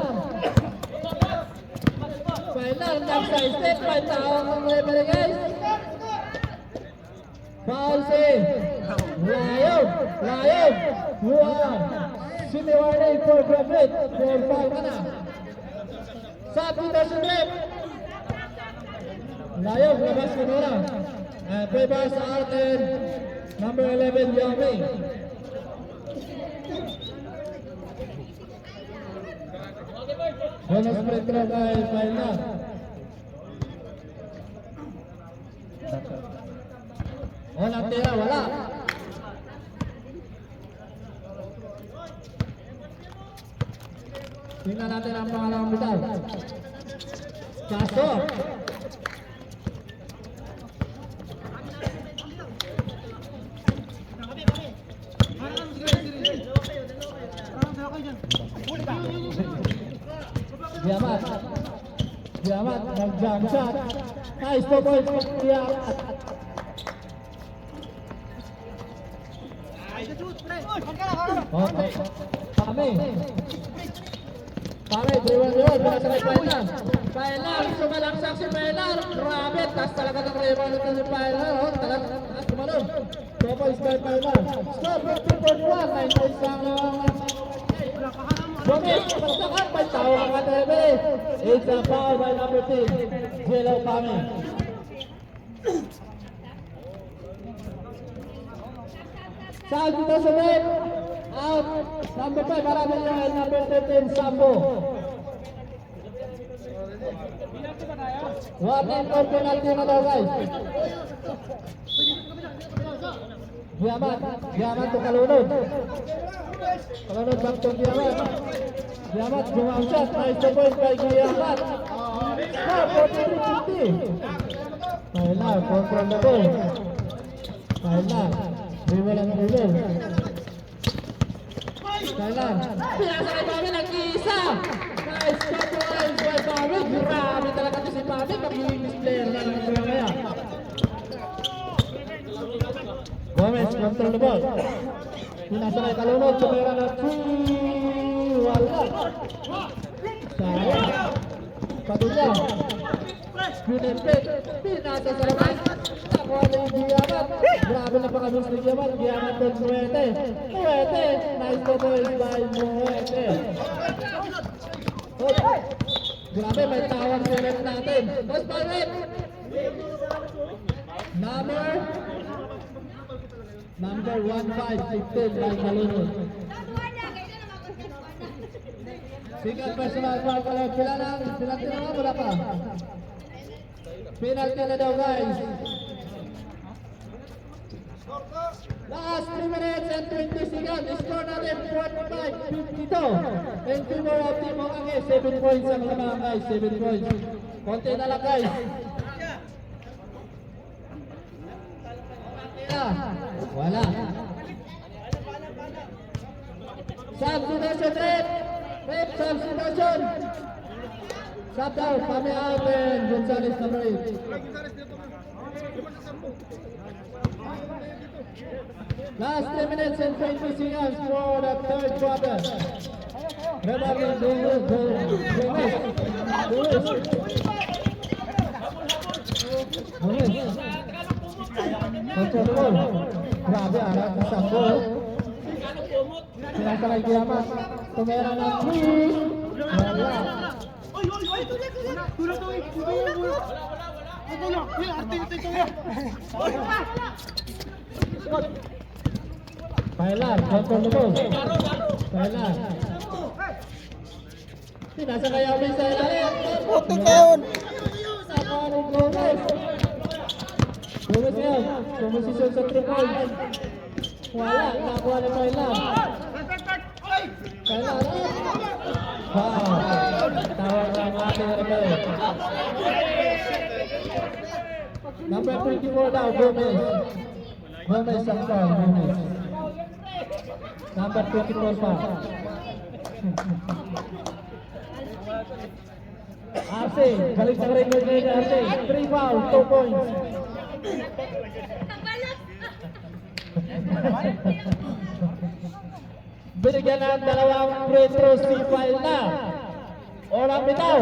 Pailar nag-side-step. May tawag ng referee guys. Foul si Layob. Wow. Siniwarning for graduate. For foul ka na. Substitution rep. Layob, labas ka muna. Favor sa atin. Number 11, Yami. Bonus free throw kay Pailar. Walang tira, wala. Tingnan natin ang pangalawang bitaw. Kaso. Diamat, nag-jump shot. Nice po boys, Diamat. Okay. Pare, driwan yun. Para sa Pailar. Pailar, sumalaksak si Pailar. Grabe, taas talaga ng rebound ito si Pailar. Talagang taas tumalon. 2 points by Pailar. Stop, 15-41. 9 points lang naman. Gomez, pagsakan, may tao ang katebe. It's a foul by number 10. Jello Pami. Saan dito sa red? Out. Number 5, marami yan. Number 13, Sambo. Warning for penalty na daw guys. Diamat to Kalunod. Kalunod back to Diamat. Diamat, jumang shot. Nice to point by Diamat. Now, 43-50. Pailar, control the ball. Pailar. Dribble ang dribble. Pailar. Pinasa kay Pami, nag-iisa. Nice shot by Pami. Grabe talaga ito si Pami. Pag-iwing player na lang ito kaya. Gomez, control the ball. Pinasa kay Kalunod. Tumira na 3. Wala. Sayang. Padilla. Pinipit. Pinasa sa labas. Nakuha na yung Diamat. Grabe na pakabos ni Diamat. Diamat ng Muete. Nice to boys by Muete. Grabe, may tawag si rep natin. Boss by rep. Number 1515 by Kalunod. Second personal foul ka lang. Penalty na nga, wala pa. Penalty na daw guys. Last 3 minutes and 20 seconds. Score natin 45-52. In favor of Team Hokage. 7 points ang laman guys. 7 points. Konti na lang guys. Wala. Substitution rep. Substitution. Sub down. Pami out and Gonzales number 8. Last 3 minutes and 20 seconds for the third quarter. Rebounding Gomez. Control the ball. Grabe, anak ng Sambo. Pinasa kay Diamat. Tumera ng 3. Wala. Pailar, control the ball. Pailar. Pinasa kay Alvin sa ilalim. Puti kayon. Nakuha ni Gomez. Gomez yan. Composition sa 3 points. Wala. Nakuha ni Pailar. Pailar. Wow. Tawag ang ating referee. Number 24 daw, Gomez. Gomez ang foul, Gomez. Number 24 pa. Arce, balik sa record ngayon ni Arce. 3 foul, 2 points. Binigyan ng dalawang free throw si Paila. Orang bitaw.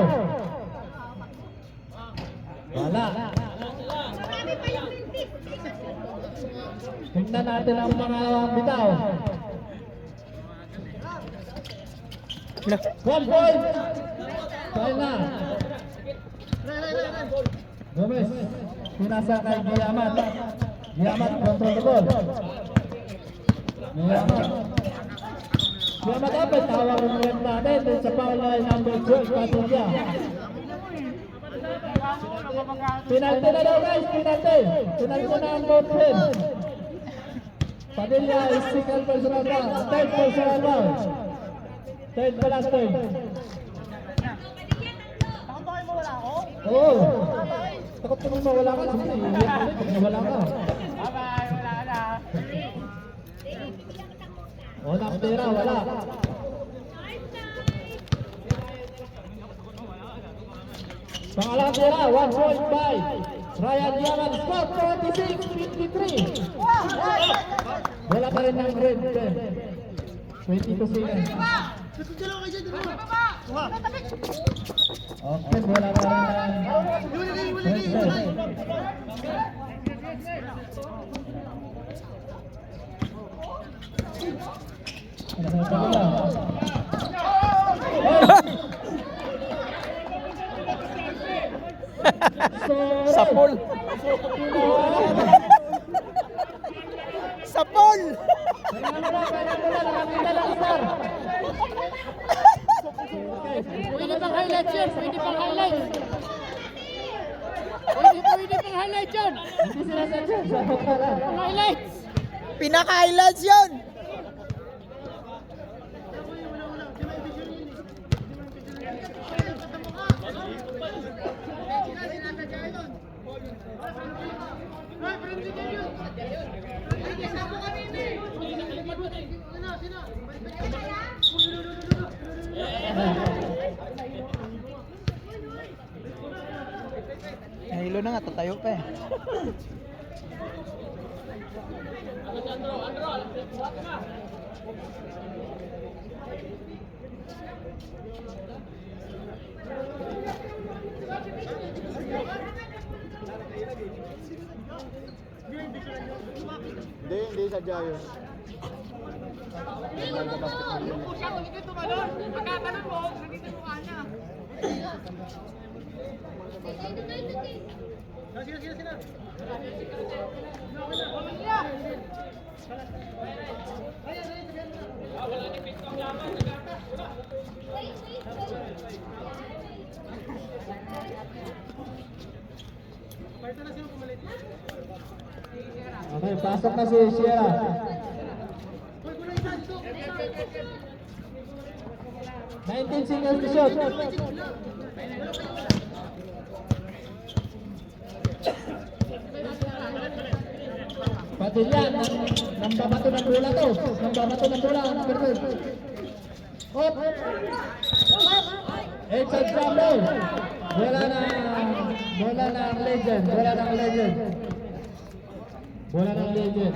Wala. Tingnan natin ang mga bitaw. 1 point. Paila. Gomez. Pinasa kay Giamat. Giamat control the ball. Giamat dapat tawag ng red natin sa foul line number 12 Padilla. Penalty na daw guys, penalty. Penalty na ang both team. Padilla is second personal foul, third personal foul. Third pa last third. Oo. Takot naman mawala ka. Sige, pag nawala ka. Walang pera, wala. Pangalang pera, 1 point by Ryan Diamond, score 46-53. Wala pa rin ng red. 22 seconds. Okay, wala pa rin ng Sapol. Sapol. Pwede pang highlights yun. Pwede pang highlights. Pwede pang highlights yun. Hindi sila sa pala. Highlights. Pinaka-highlights yun. Nahilo na nga, tatayo pa eh. Hindi sadya yun. Okay, pasok na si Sierra. Nineteen seconds to shoot. Padilla, nang babato ng bola to. Nang babato ng bola ang number 2. Hop! It's a jump ball. Bola ng legend. Bola ng legend. Bola ng legend.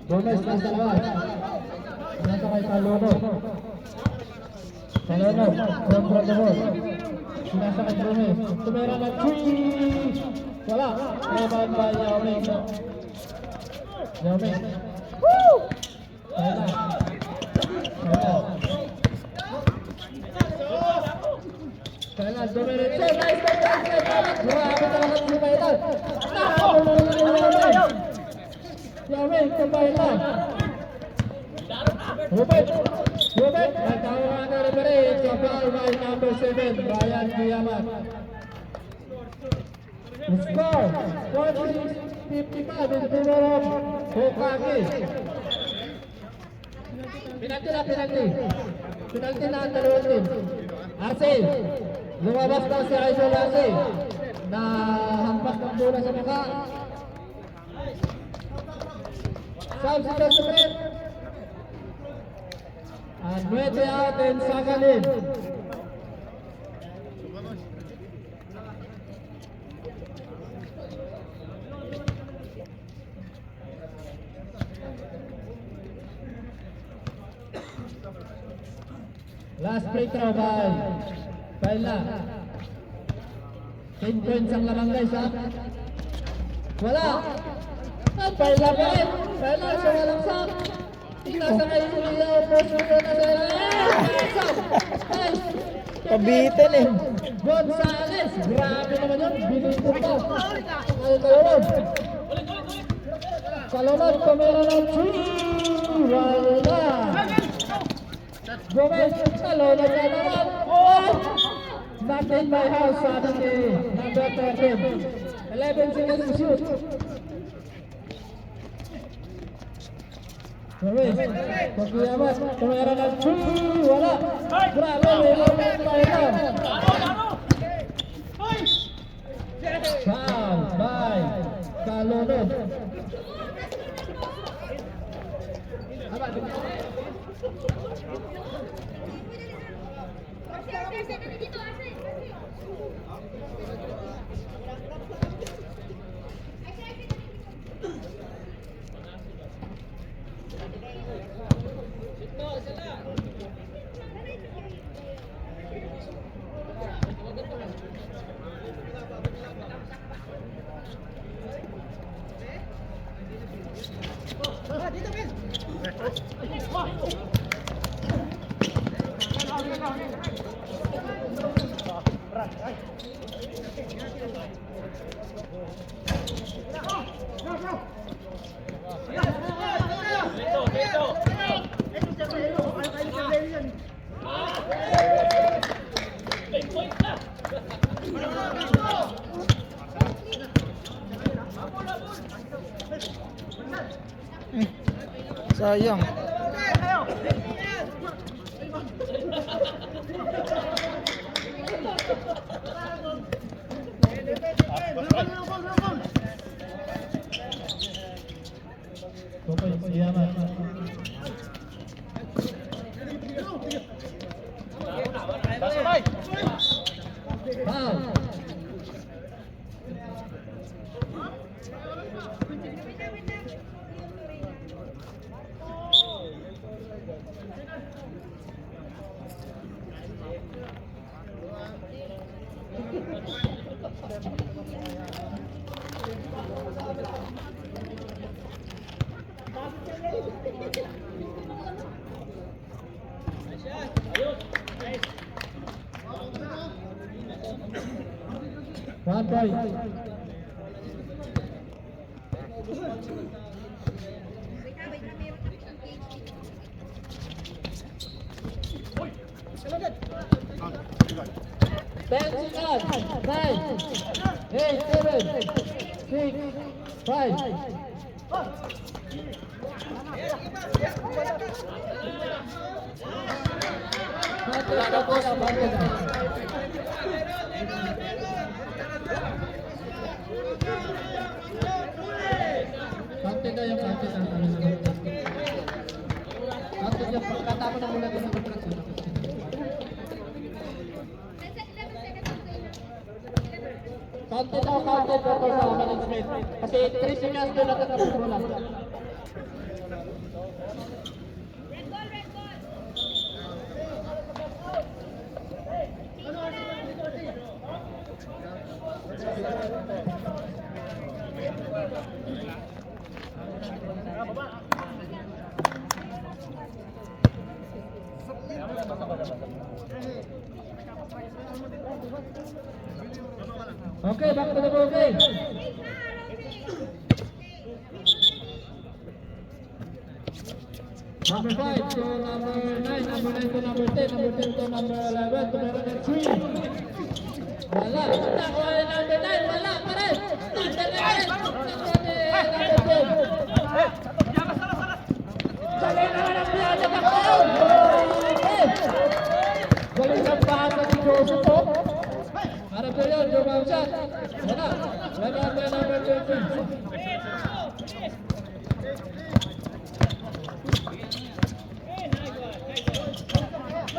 Gomez nasa labas. Nasa kay Palono. Palono, control the ball. Nasa kay Gomez. Tumira ng 3. Wala. Laban by Yao Ming. Yao Ming. Woo! Kaya. Kaya, dumiretso. Nice. Grabe talaga si Pailan. Yao Ming, Pailan. Rupert. Nagtawa na referee. It's a foul by number 7, Ryan Diamond. Score 46-55 in favor of Hokage. Penalty na ang dalawang team. Arce, lumabas na si Idol Arce na hampas ng bola sa mukha. Substitute and 20 out and Sagalin. Last free throw by Paila. 10 points ang lamang guys ha. Wala. Paila pa rin. Paila sa walang sak. Nasa kayo yung position na sa'yo. Pabitin eh. Gonzales. Grabe naman yun. Binito pa. Ay kalunod. Kalunod kumira ng 3. Wala. Gomez. Kalunod na naman. Not in my house. Sabi ni number 13. 11 seconds to shoot. Gomez. Pagkiyamat. Kumira ng 3. Wala. Grabe. Ilapit pa ito. Foul by Kalunod. Sayang. Foul. One point. Ten seconds. 9, 8, 7, 6, 5. Konti na yung konti ng ano sa konti. Konti yung pagkatapos ng mula ng kontrakt. Konti na konti pero sa management. Kasi 3 seconds doon lang tapos mula. Okay, back to the ball game. Number 5 to number 9, number 9 to number 10, number 10 to number 11, to number 3. Wala. Nakuha ni number 9, wala pa rin. Number 9, number 10. Sali naman ang biyaya ng foul. Galing ang bata si Joseph po. Harap ko yun, yung mga shot. Wala. Wala pa number 13.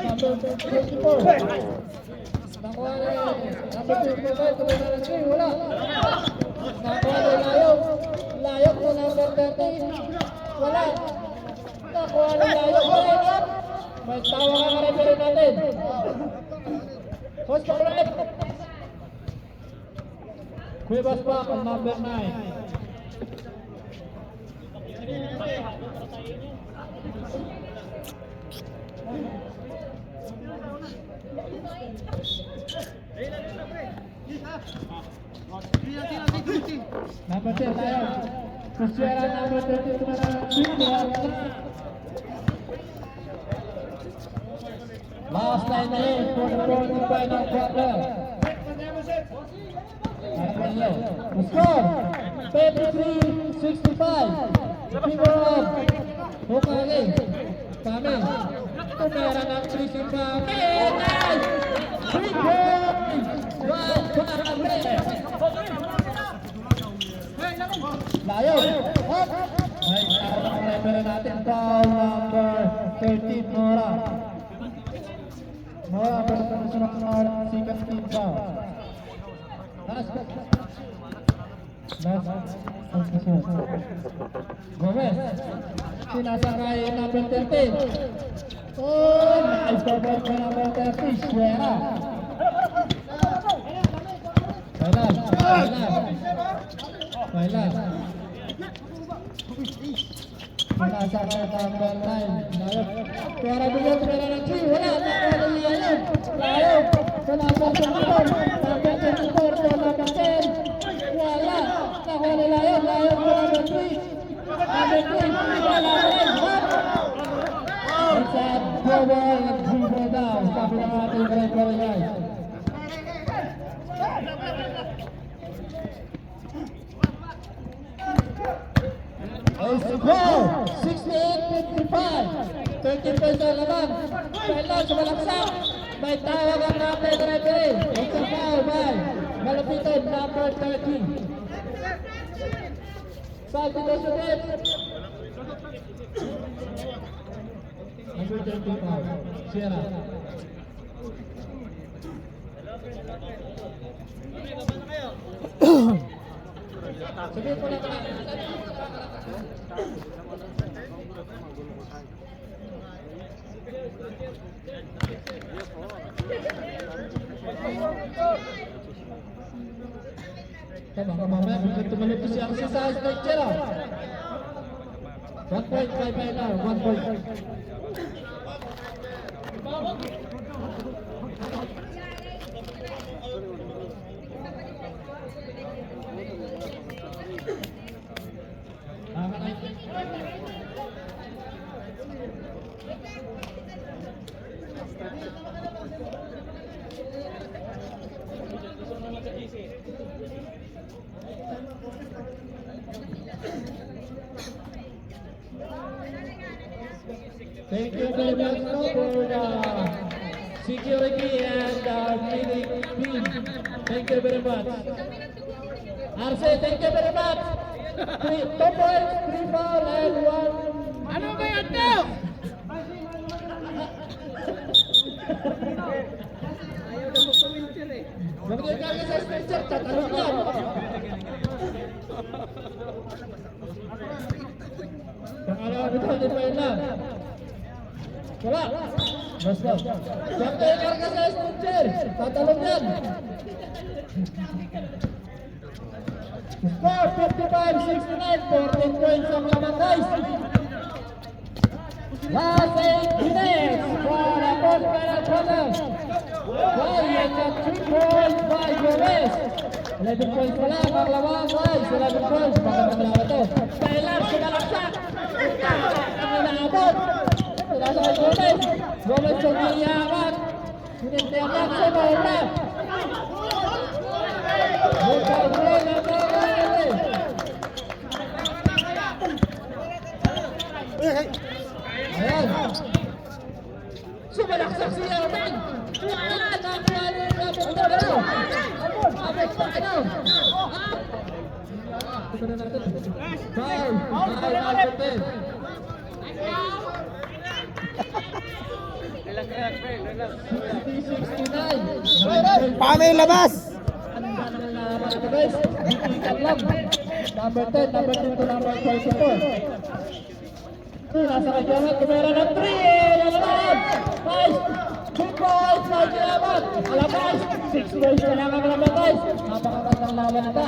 Number 24. Nakuha na yun. Number 25, tuloy na 3. Wala. Nakuha na Layok. Layok to number 30. Wala. Nakuha na Layok. May tawa ka referee natin. Post correct. Kuibas pa ang number 9. Number 10 tayo. Kusyara number 30 last line na yun for the final quarter. The score 33-65 in favor of Hokage. Kami tumera ng 3-5. Nice! 3 points! One Hokage! Layo! Up! Ay, ang referee natin foul number 13 Mora. Mora, pero sunod na second team foul. Gomez, sinasakay number 13. Oh, nice cover for number 30, Suera. Bailan. Sinasakay number 9. Suera dulu, Suera nanti. Wala, layo. Sa number 24. Number 24 to number 10. Wala. Nakuha nila yun. Layo ko number 3. Number 3. Wala rin. It's a double and dribble down. Sabi ng ating referee guys. It's a goal. 68-55. 13 points ang laban. Kailan sumalaksak. May tawag ang ating referee. It's a foul by Malapitan number 13. Substitution. Number 35. Sierra. Sabihin ko lang Tama, mamaya bisa tumalipis yang sisa Sierra. 1 point, 5 now, 1 point. Thank you very much for the security and feeding team. Thank you very much. RC, thank you very much. 2 points, 3 foul, and 1. Ano ba yan to? Ayaw na mag-winter eh. Bagay ka sa Spencer, tatalong yan. Pangalawa ito, di pa yun lang. Wala. Basta. Bagay ka sa Spencer, tatalong yan. Score 55-69, 14 points ang laman guys. Last 8 minutes for the first final quarter. Why, it's a 3 points by Gomez. 11 points pala ang laman guys. 11 points. Magandang laman ito. Kailan sumalaksak. Ang inaabot. Sinasa kay Gomez. Gomez sumiyakan. Sinintiyakan sa Maura. Ayan. Sumalaksak si Erwin. Wala na plano na punta na raw. Abot pa ano. Tignan natin. Foul. Foul natin. Paano yung labas? Number 10, number 2 to number 44. Nasa kagyaman, tumera ng 3. Alam! Guys! 2 points na ginaman! Alam guys! 6 points na lang ang laban guys! Napakagandang laban ito!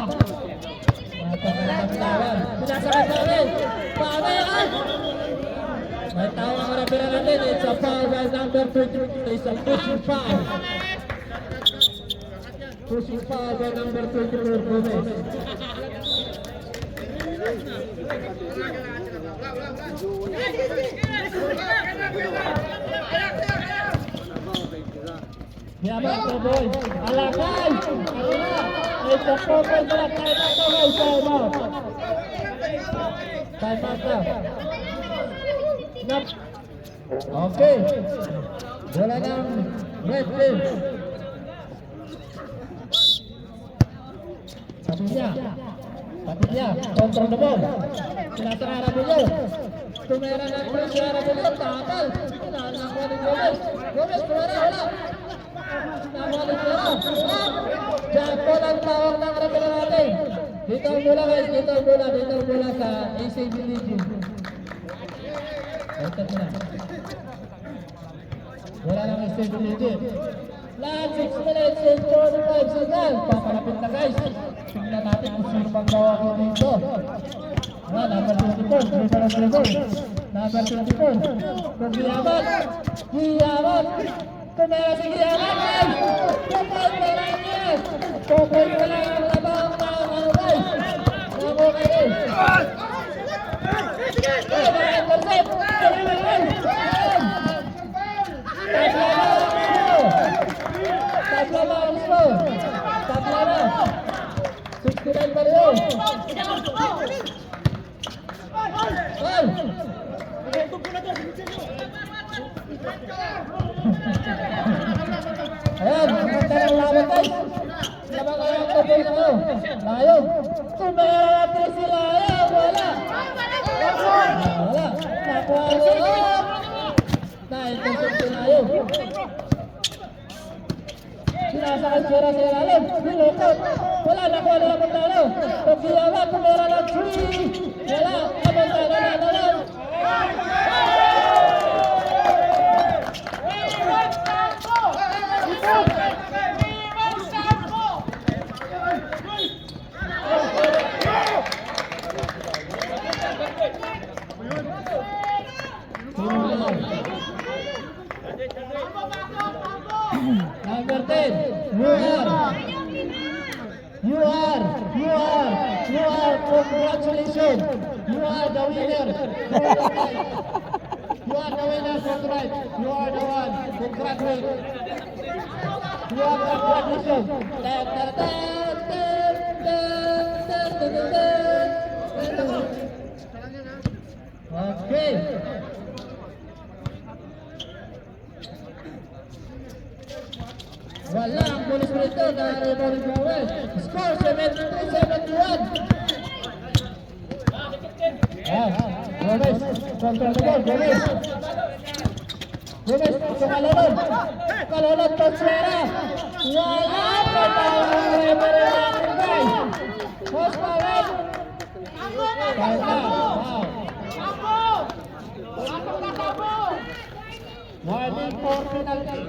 Napakagandang laban! Pinasakay namin! Paano yan? May tao ang harapin natin. It's a foul by number 23. It's a pushing foul. Pushing foul by number 24, Gomez. Yaman ko boy. Alakay! It's a 4 point na lang. Time out na guys. Time out. Time out na. Okay. Bola ng red team. Patilla. Control the ball. Sinasara Arabullo. Tumera ng press si Arabullo. Tapal. Nakuha ni Gomez. Gomez, tumera. Wala. Nakuha ni Gomez. Japo lang tawag ng Arabullo natin. Dito ang bola guys. Dito ang bola sa ACB Legion. Wala nang stability. Last 6 minutes and 45 seconds. Papalapit na guys. Tingnan natin kung sino pang gawa ko dito. Number 24. Number 24. Kung Giyaman. Tumera si Giyaman guys. 2 points na lang yan. 2 points na lang ang labang mga guys. Namo kayo. Ayan, maganda ng laban guys. Labang kayo ang tupoy na kayo. Layong. Tumera natin si Layong. Wala. Nakuha siya. Naintusok si Layong. Sinasakay sira sa ilalim. Nilukot. Wala. Nakuha na naman na. Pagkiyaman. Tumera ng 3. Wala. Abang na naman. Number 10, you are, congratulations, you are the winner. You are the winner, congrats, you are the one, congratulations. You are congratulations. Okay. Wala ang bonus rito na rebound ng Gomez. Score 73-71. Gomez, control the ball, Gomez. Gomez, sumalunod. Kalunod pa Suera. Wala pa tayong referee natin guys. Post power. Warning for penalty.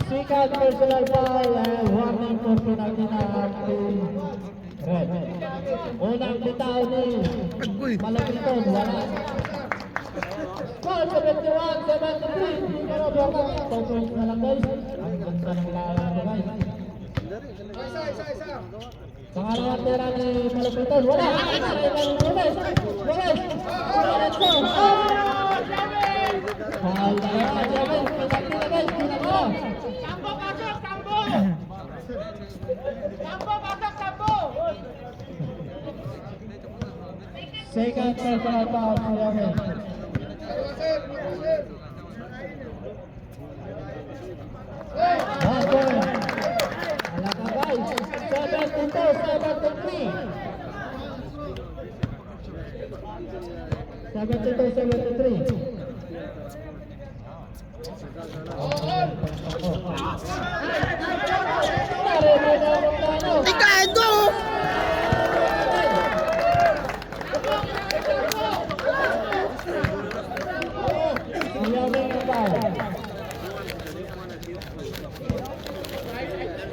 Second personal foul and warning for penalty na team red. Unang bitaw ni Malapiton, wala. Score 71-73. Pero Borga, 2 points na lang guys. Ang ganda ng laban ito guys. Pangalawang tira ni Malapiton, wala. Gomez. Foul na lang guys. Penalty na guys. Second personal foul for Gomez. One point. Wala ka guys. 72-73. 72-73.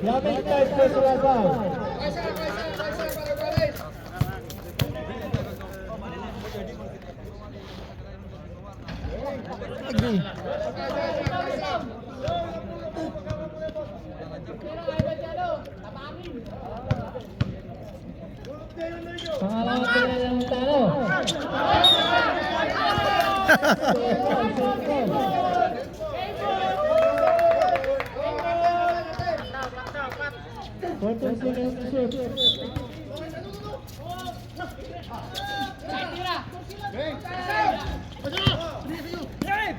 Yamin third personal foul. Pangalawang tira ng talo. Fourteen seconds to shoot.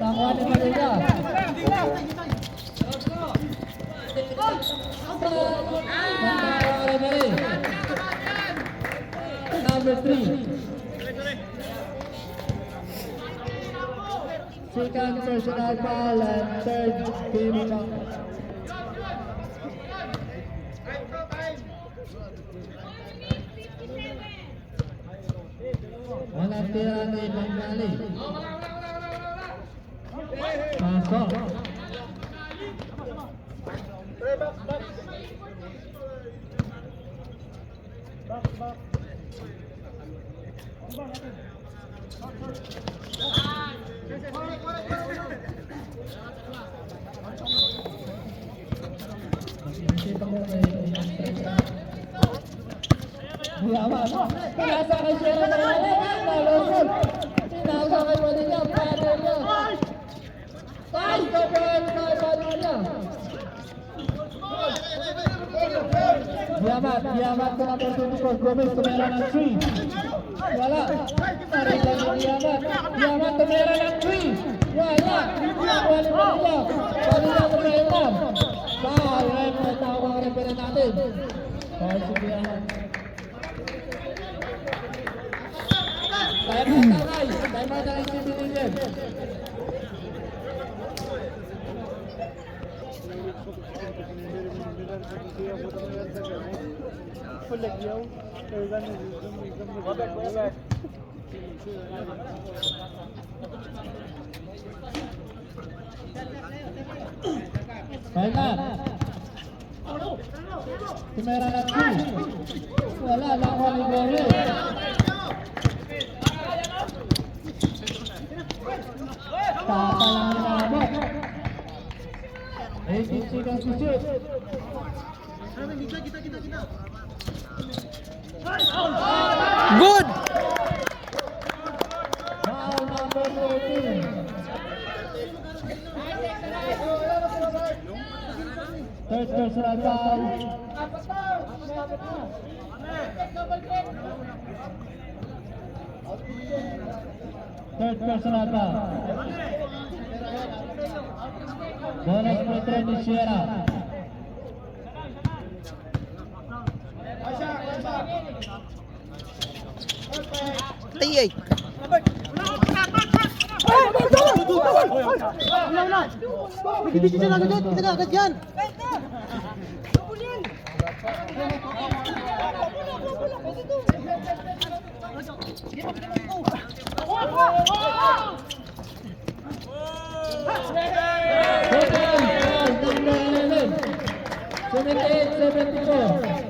Tangwa ni Manila. Number 3. Second personal foul and third team foul. Walang tira ni Bengali. Masok. Yaman. Pinasa kay Sierra na nalusot. Pinasa kay Manila. Pader niya. Tayo ka po kay Manila. Yaman ko number 24. Gomez tumera ng 3. Wala. Narila ni Yaman. Yaman tumera ng 3. Wala. Wala ni Manila. Manila tumera. Foul. May tawag ang referee natin. Foul si Yaman. Tayo matangay si Binigyan. Kailan? Tumera na 2. Wala lang ko ni Gomez. Tatalang nabot. 18 seconds to shoot. Good! Foul number 14. Third personal foul. Third personal foul. Bonus free throw ni Sierra. Tiyay! Kita na agad yan. Number 11. 78-74.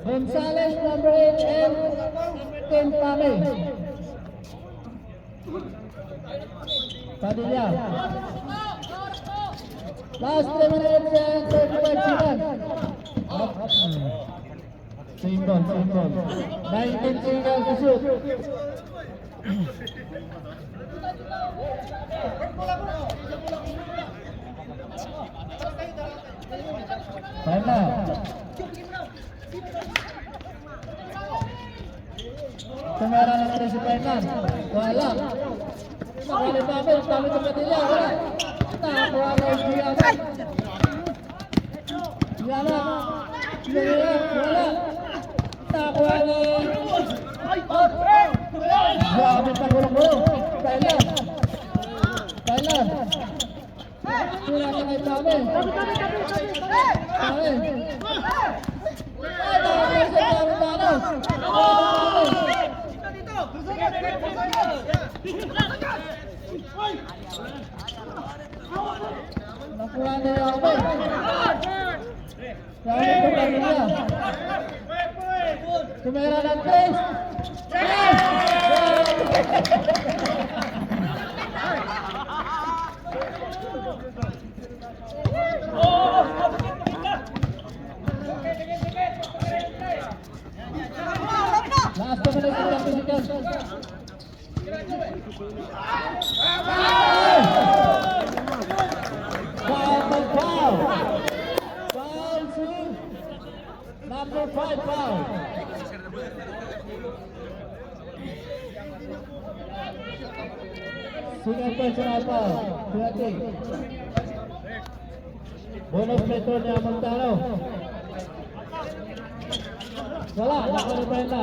Gonzalez number 8 and 10 Pame. Padilla. Last 3 minutes and 35 seconds. Same ball. 19 seconds to shoot. Time now. Tumera ng 3 si Fernan. Wala. Nakali Pamel. Kami sa Padilla. Wala. Nakakuha ng Yaman. Wala. Nakakuha ng Yaman. Sila ka kay Tame. Tame. Ay, nakakay sa Tarantano. Nakuha na yung ako. Kaya ito pa rin niya. Tumira ng 3. Last 2 minutes ng physical. Foul. Foul to number 5 foul. Single personal foul. 20. Bonus metro niya Montano. Wala, nakalipay na.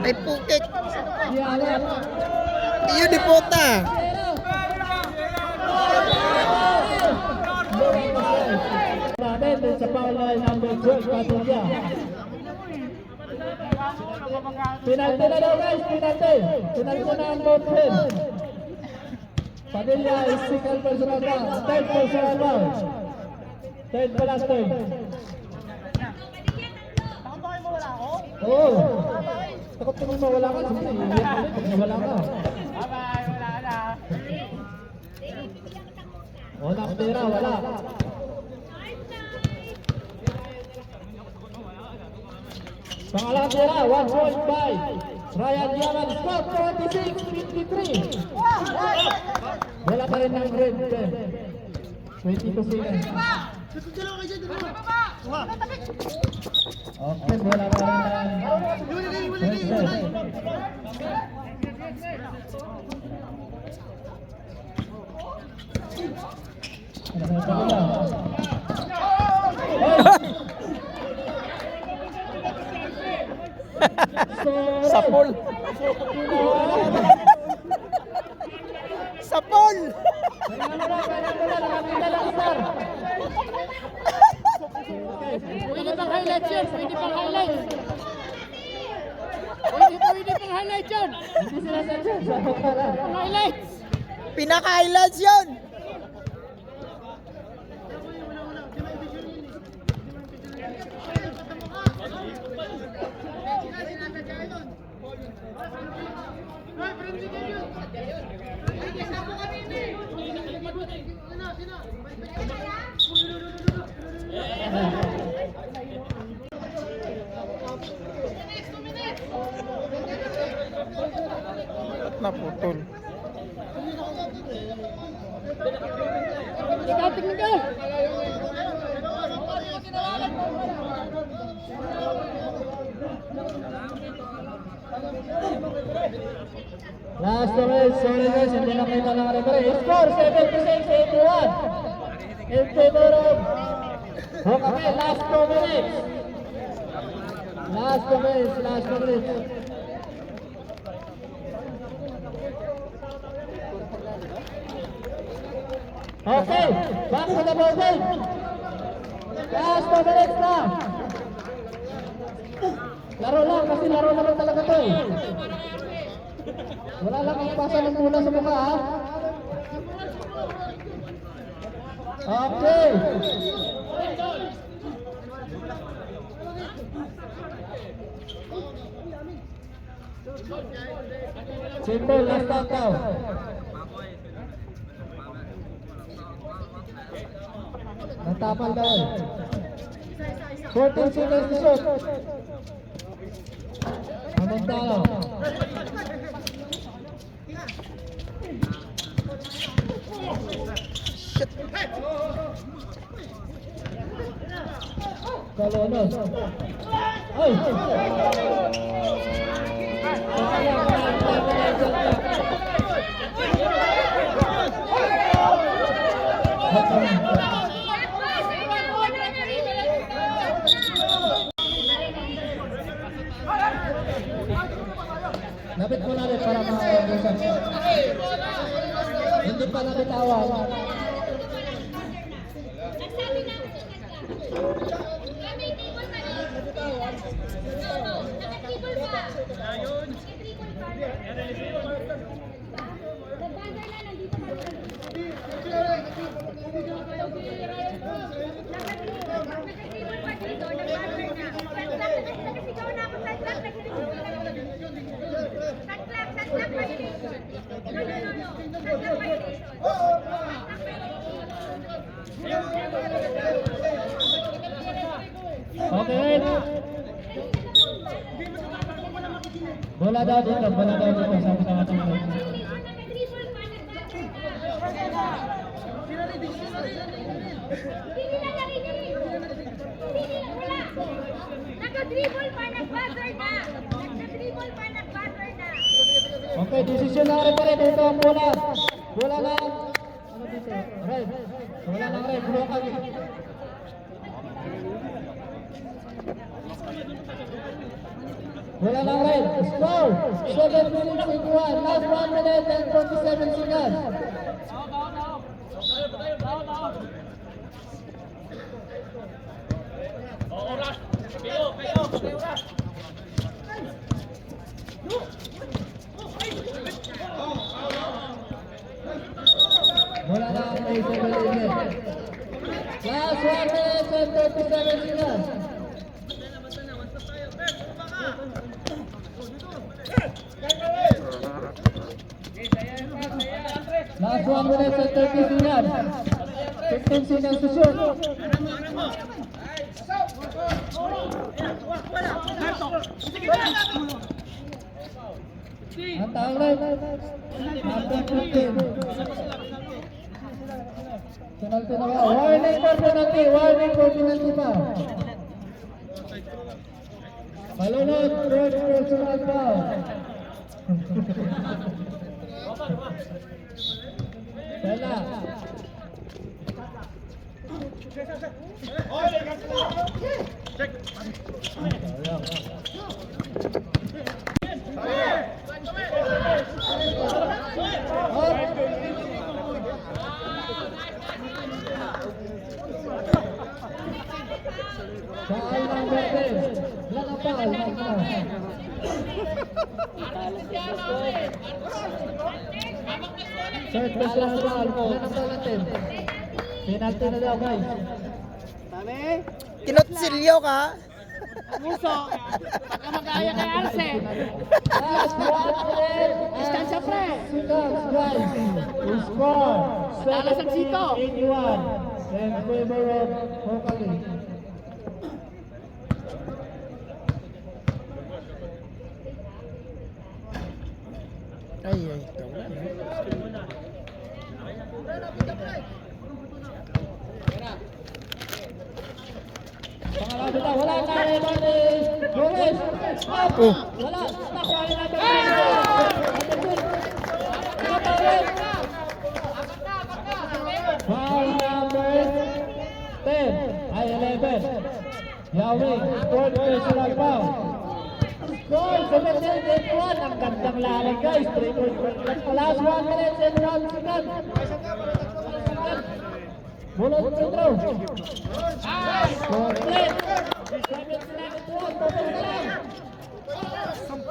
Ay putik. Iya, Iyo di puta. Sa foul line number 12, Padilla. Penalty na daw guys, penalty. Penalty na ang both team. Padilla is single personal foul. Third personal foul. Third plus third. Oo. Takot ka mong mawala ka. Mawala ka. Wala ang tira, wala. Pangalang tira, 1 point by Ryan Yaman. Score 46-53. Wala pa rin ng red. 22 seconds. Okay, wala pa rin ng red. Sapol. Sapol. Pwede pang highlight yun, pwede pang highlight. Pwede pang highlight yun. Hindi sila sa dyan, pang highlights. Pinaka-highlights yun. Naputol. Last minute, sorry guys, hindi na kita ng referee. Score 76-81 in favor of Hokabe. Last 2 minutes. Last 2 minutes. Okay, back to the ball game. Last 2 minutes na. Laro lang, kasi laro naman talaga to eh. Wala lang ang pasa ng mula sa mukha ha. Okay. Simple, last out daw. Natapal daw eh. 14 seconds to shoot. Amontano. Kalonos. Ay! Lapit mo na rin para makakagusan. Hindi pa nabitawan. Okay. Bola daw dito, bola daw dito. Sabi sa ating coach. Nag-dribble pa, nag-buzzer na. Nag-dribble pa, nag-buzzer na. Okay, desisyon na rin pa rin dito ang bola. Bola lang. Ano dito? Red. Bola lang red. Blue kami. Bola lang red. Score. 7 minutes 81. Last 1 minute and 27 seconds. Bola lang red. 7 minutes. Last 1 minute and 37 seconds. Last 1 minute and 30 seconds. 15 seconds to shoot. Ang tawag after 15. Penalty na ba? Warning for penalty. Warning for penalty pa. Malunod. Third personal foul. Bella. Foul number 10. Wala na foul. Third personal foul. Wala na foul natin. Penalty na daw guys. Kinotsilyo ka? Muso. Baka mag-aya kay Arce. Last 1 minute. Distansya pre. Seconds guys. We score. Tala sa Sito. 81. In favor of Hokali. Ay, ito. Pangalawin na, wala na rin ni Gomez. Up! Wala, nakuha rin natin. Foul number 10, ay 11. Yawing, fourth personal foul. Score, 17-81. Ang gandang laban guys. 3 points. Last 1 minute and 1 second. Bulot free throw. Complete. 7-1. Total na lang.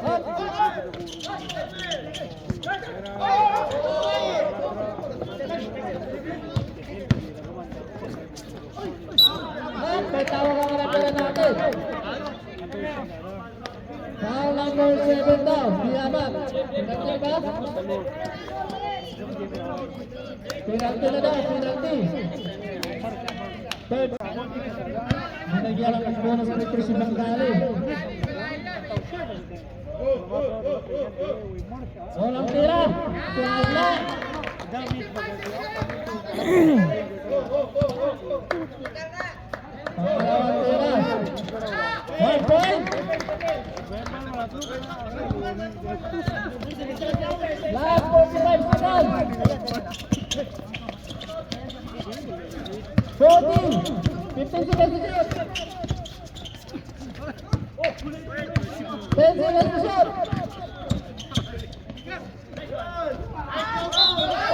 Up. Up. May tawag ang referee natin. Foul number 7 daw. Biyaman. Penalty ba? Penalty na daw. Penalty. Third. Nanagyan ang bonus sa retro si Bangkali. Walang tira. Tira. Pangalawang tira. 1 point. Last 45 seconds.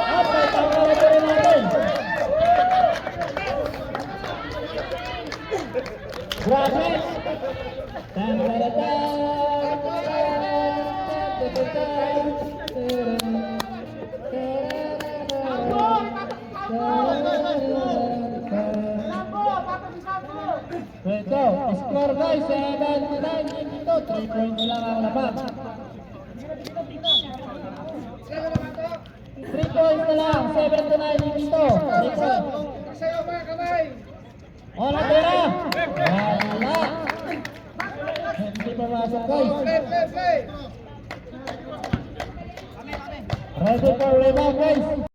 At may tawag ito rin natin. Grabe! Ito, score guys, 79 dito, 3 points lang ang laban. 3 points na lang, 79 dito, 3 points. Sa'yo mga kamay. O, natira! Wala! Hindi pa masok guys. Play. Ready for rebound guys.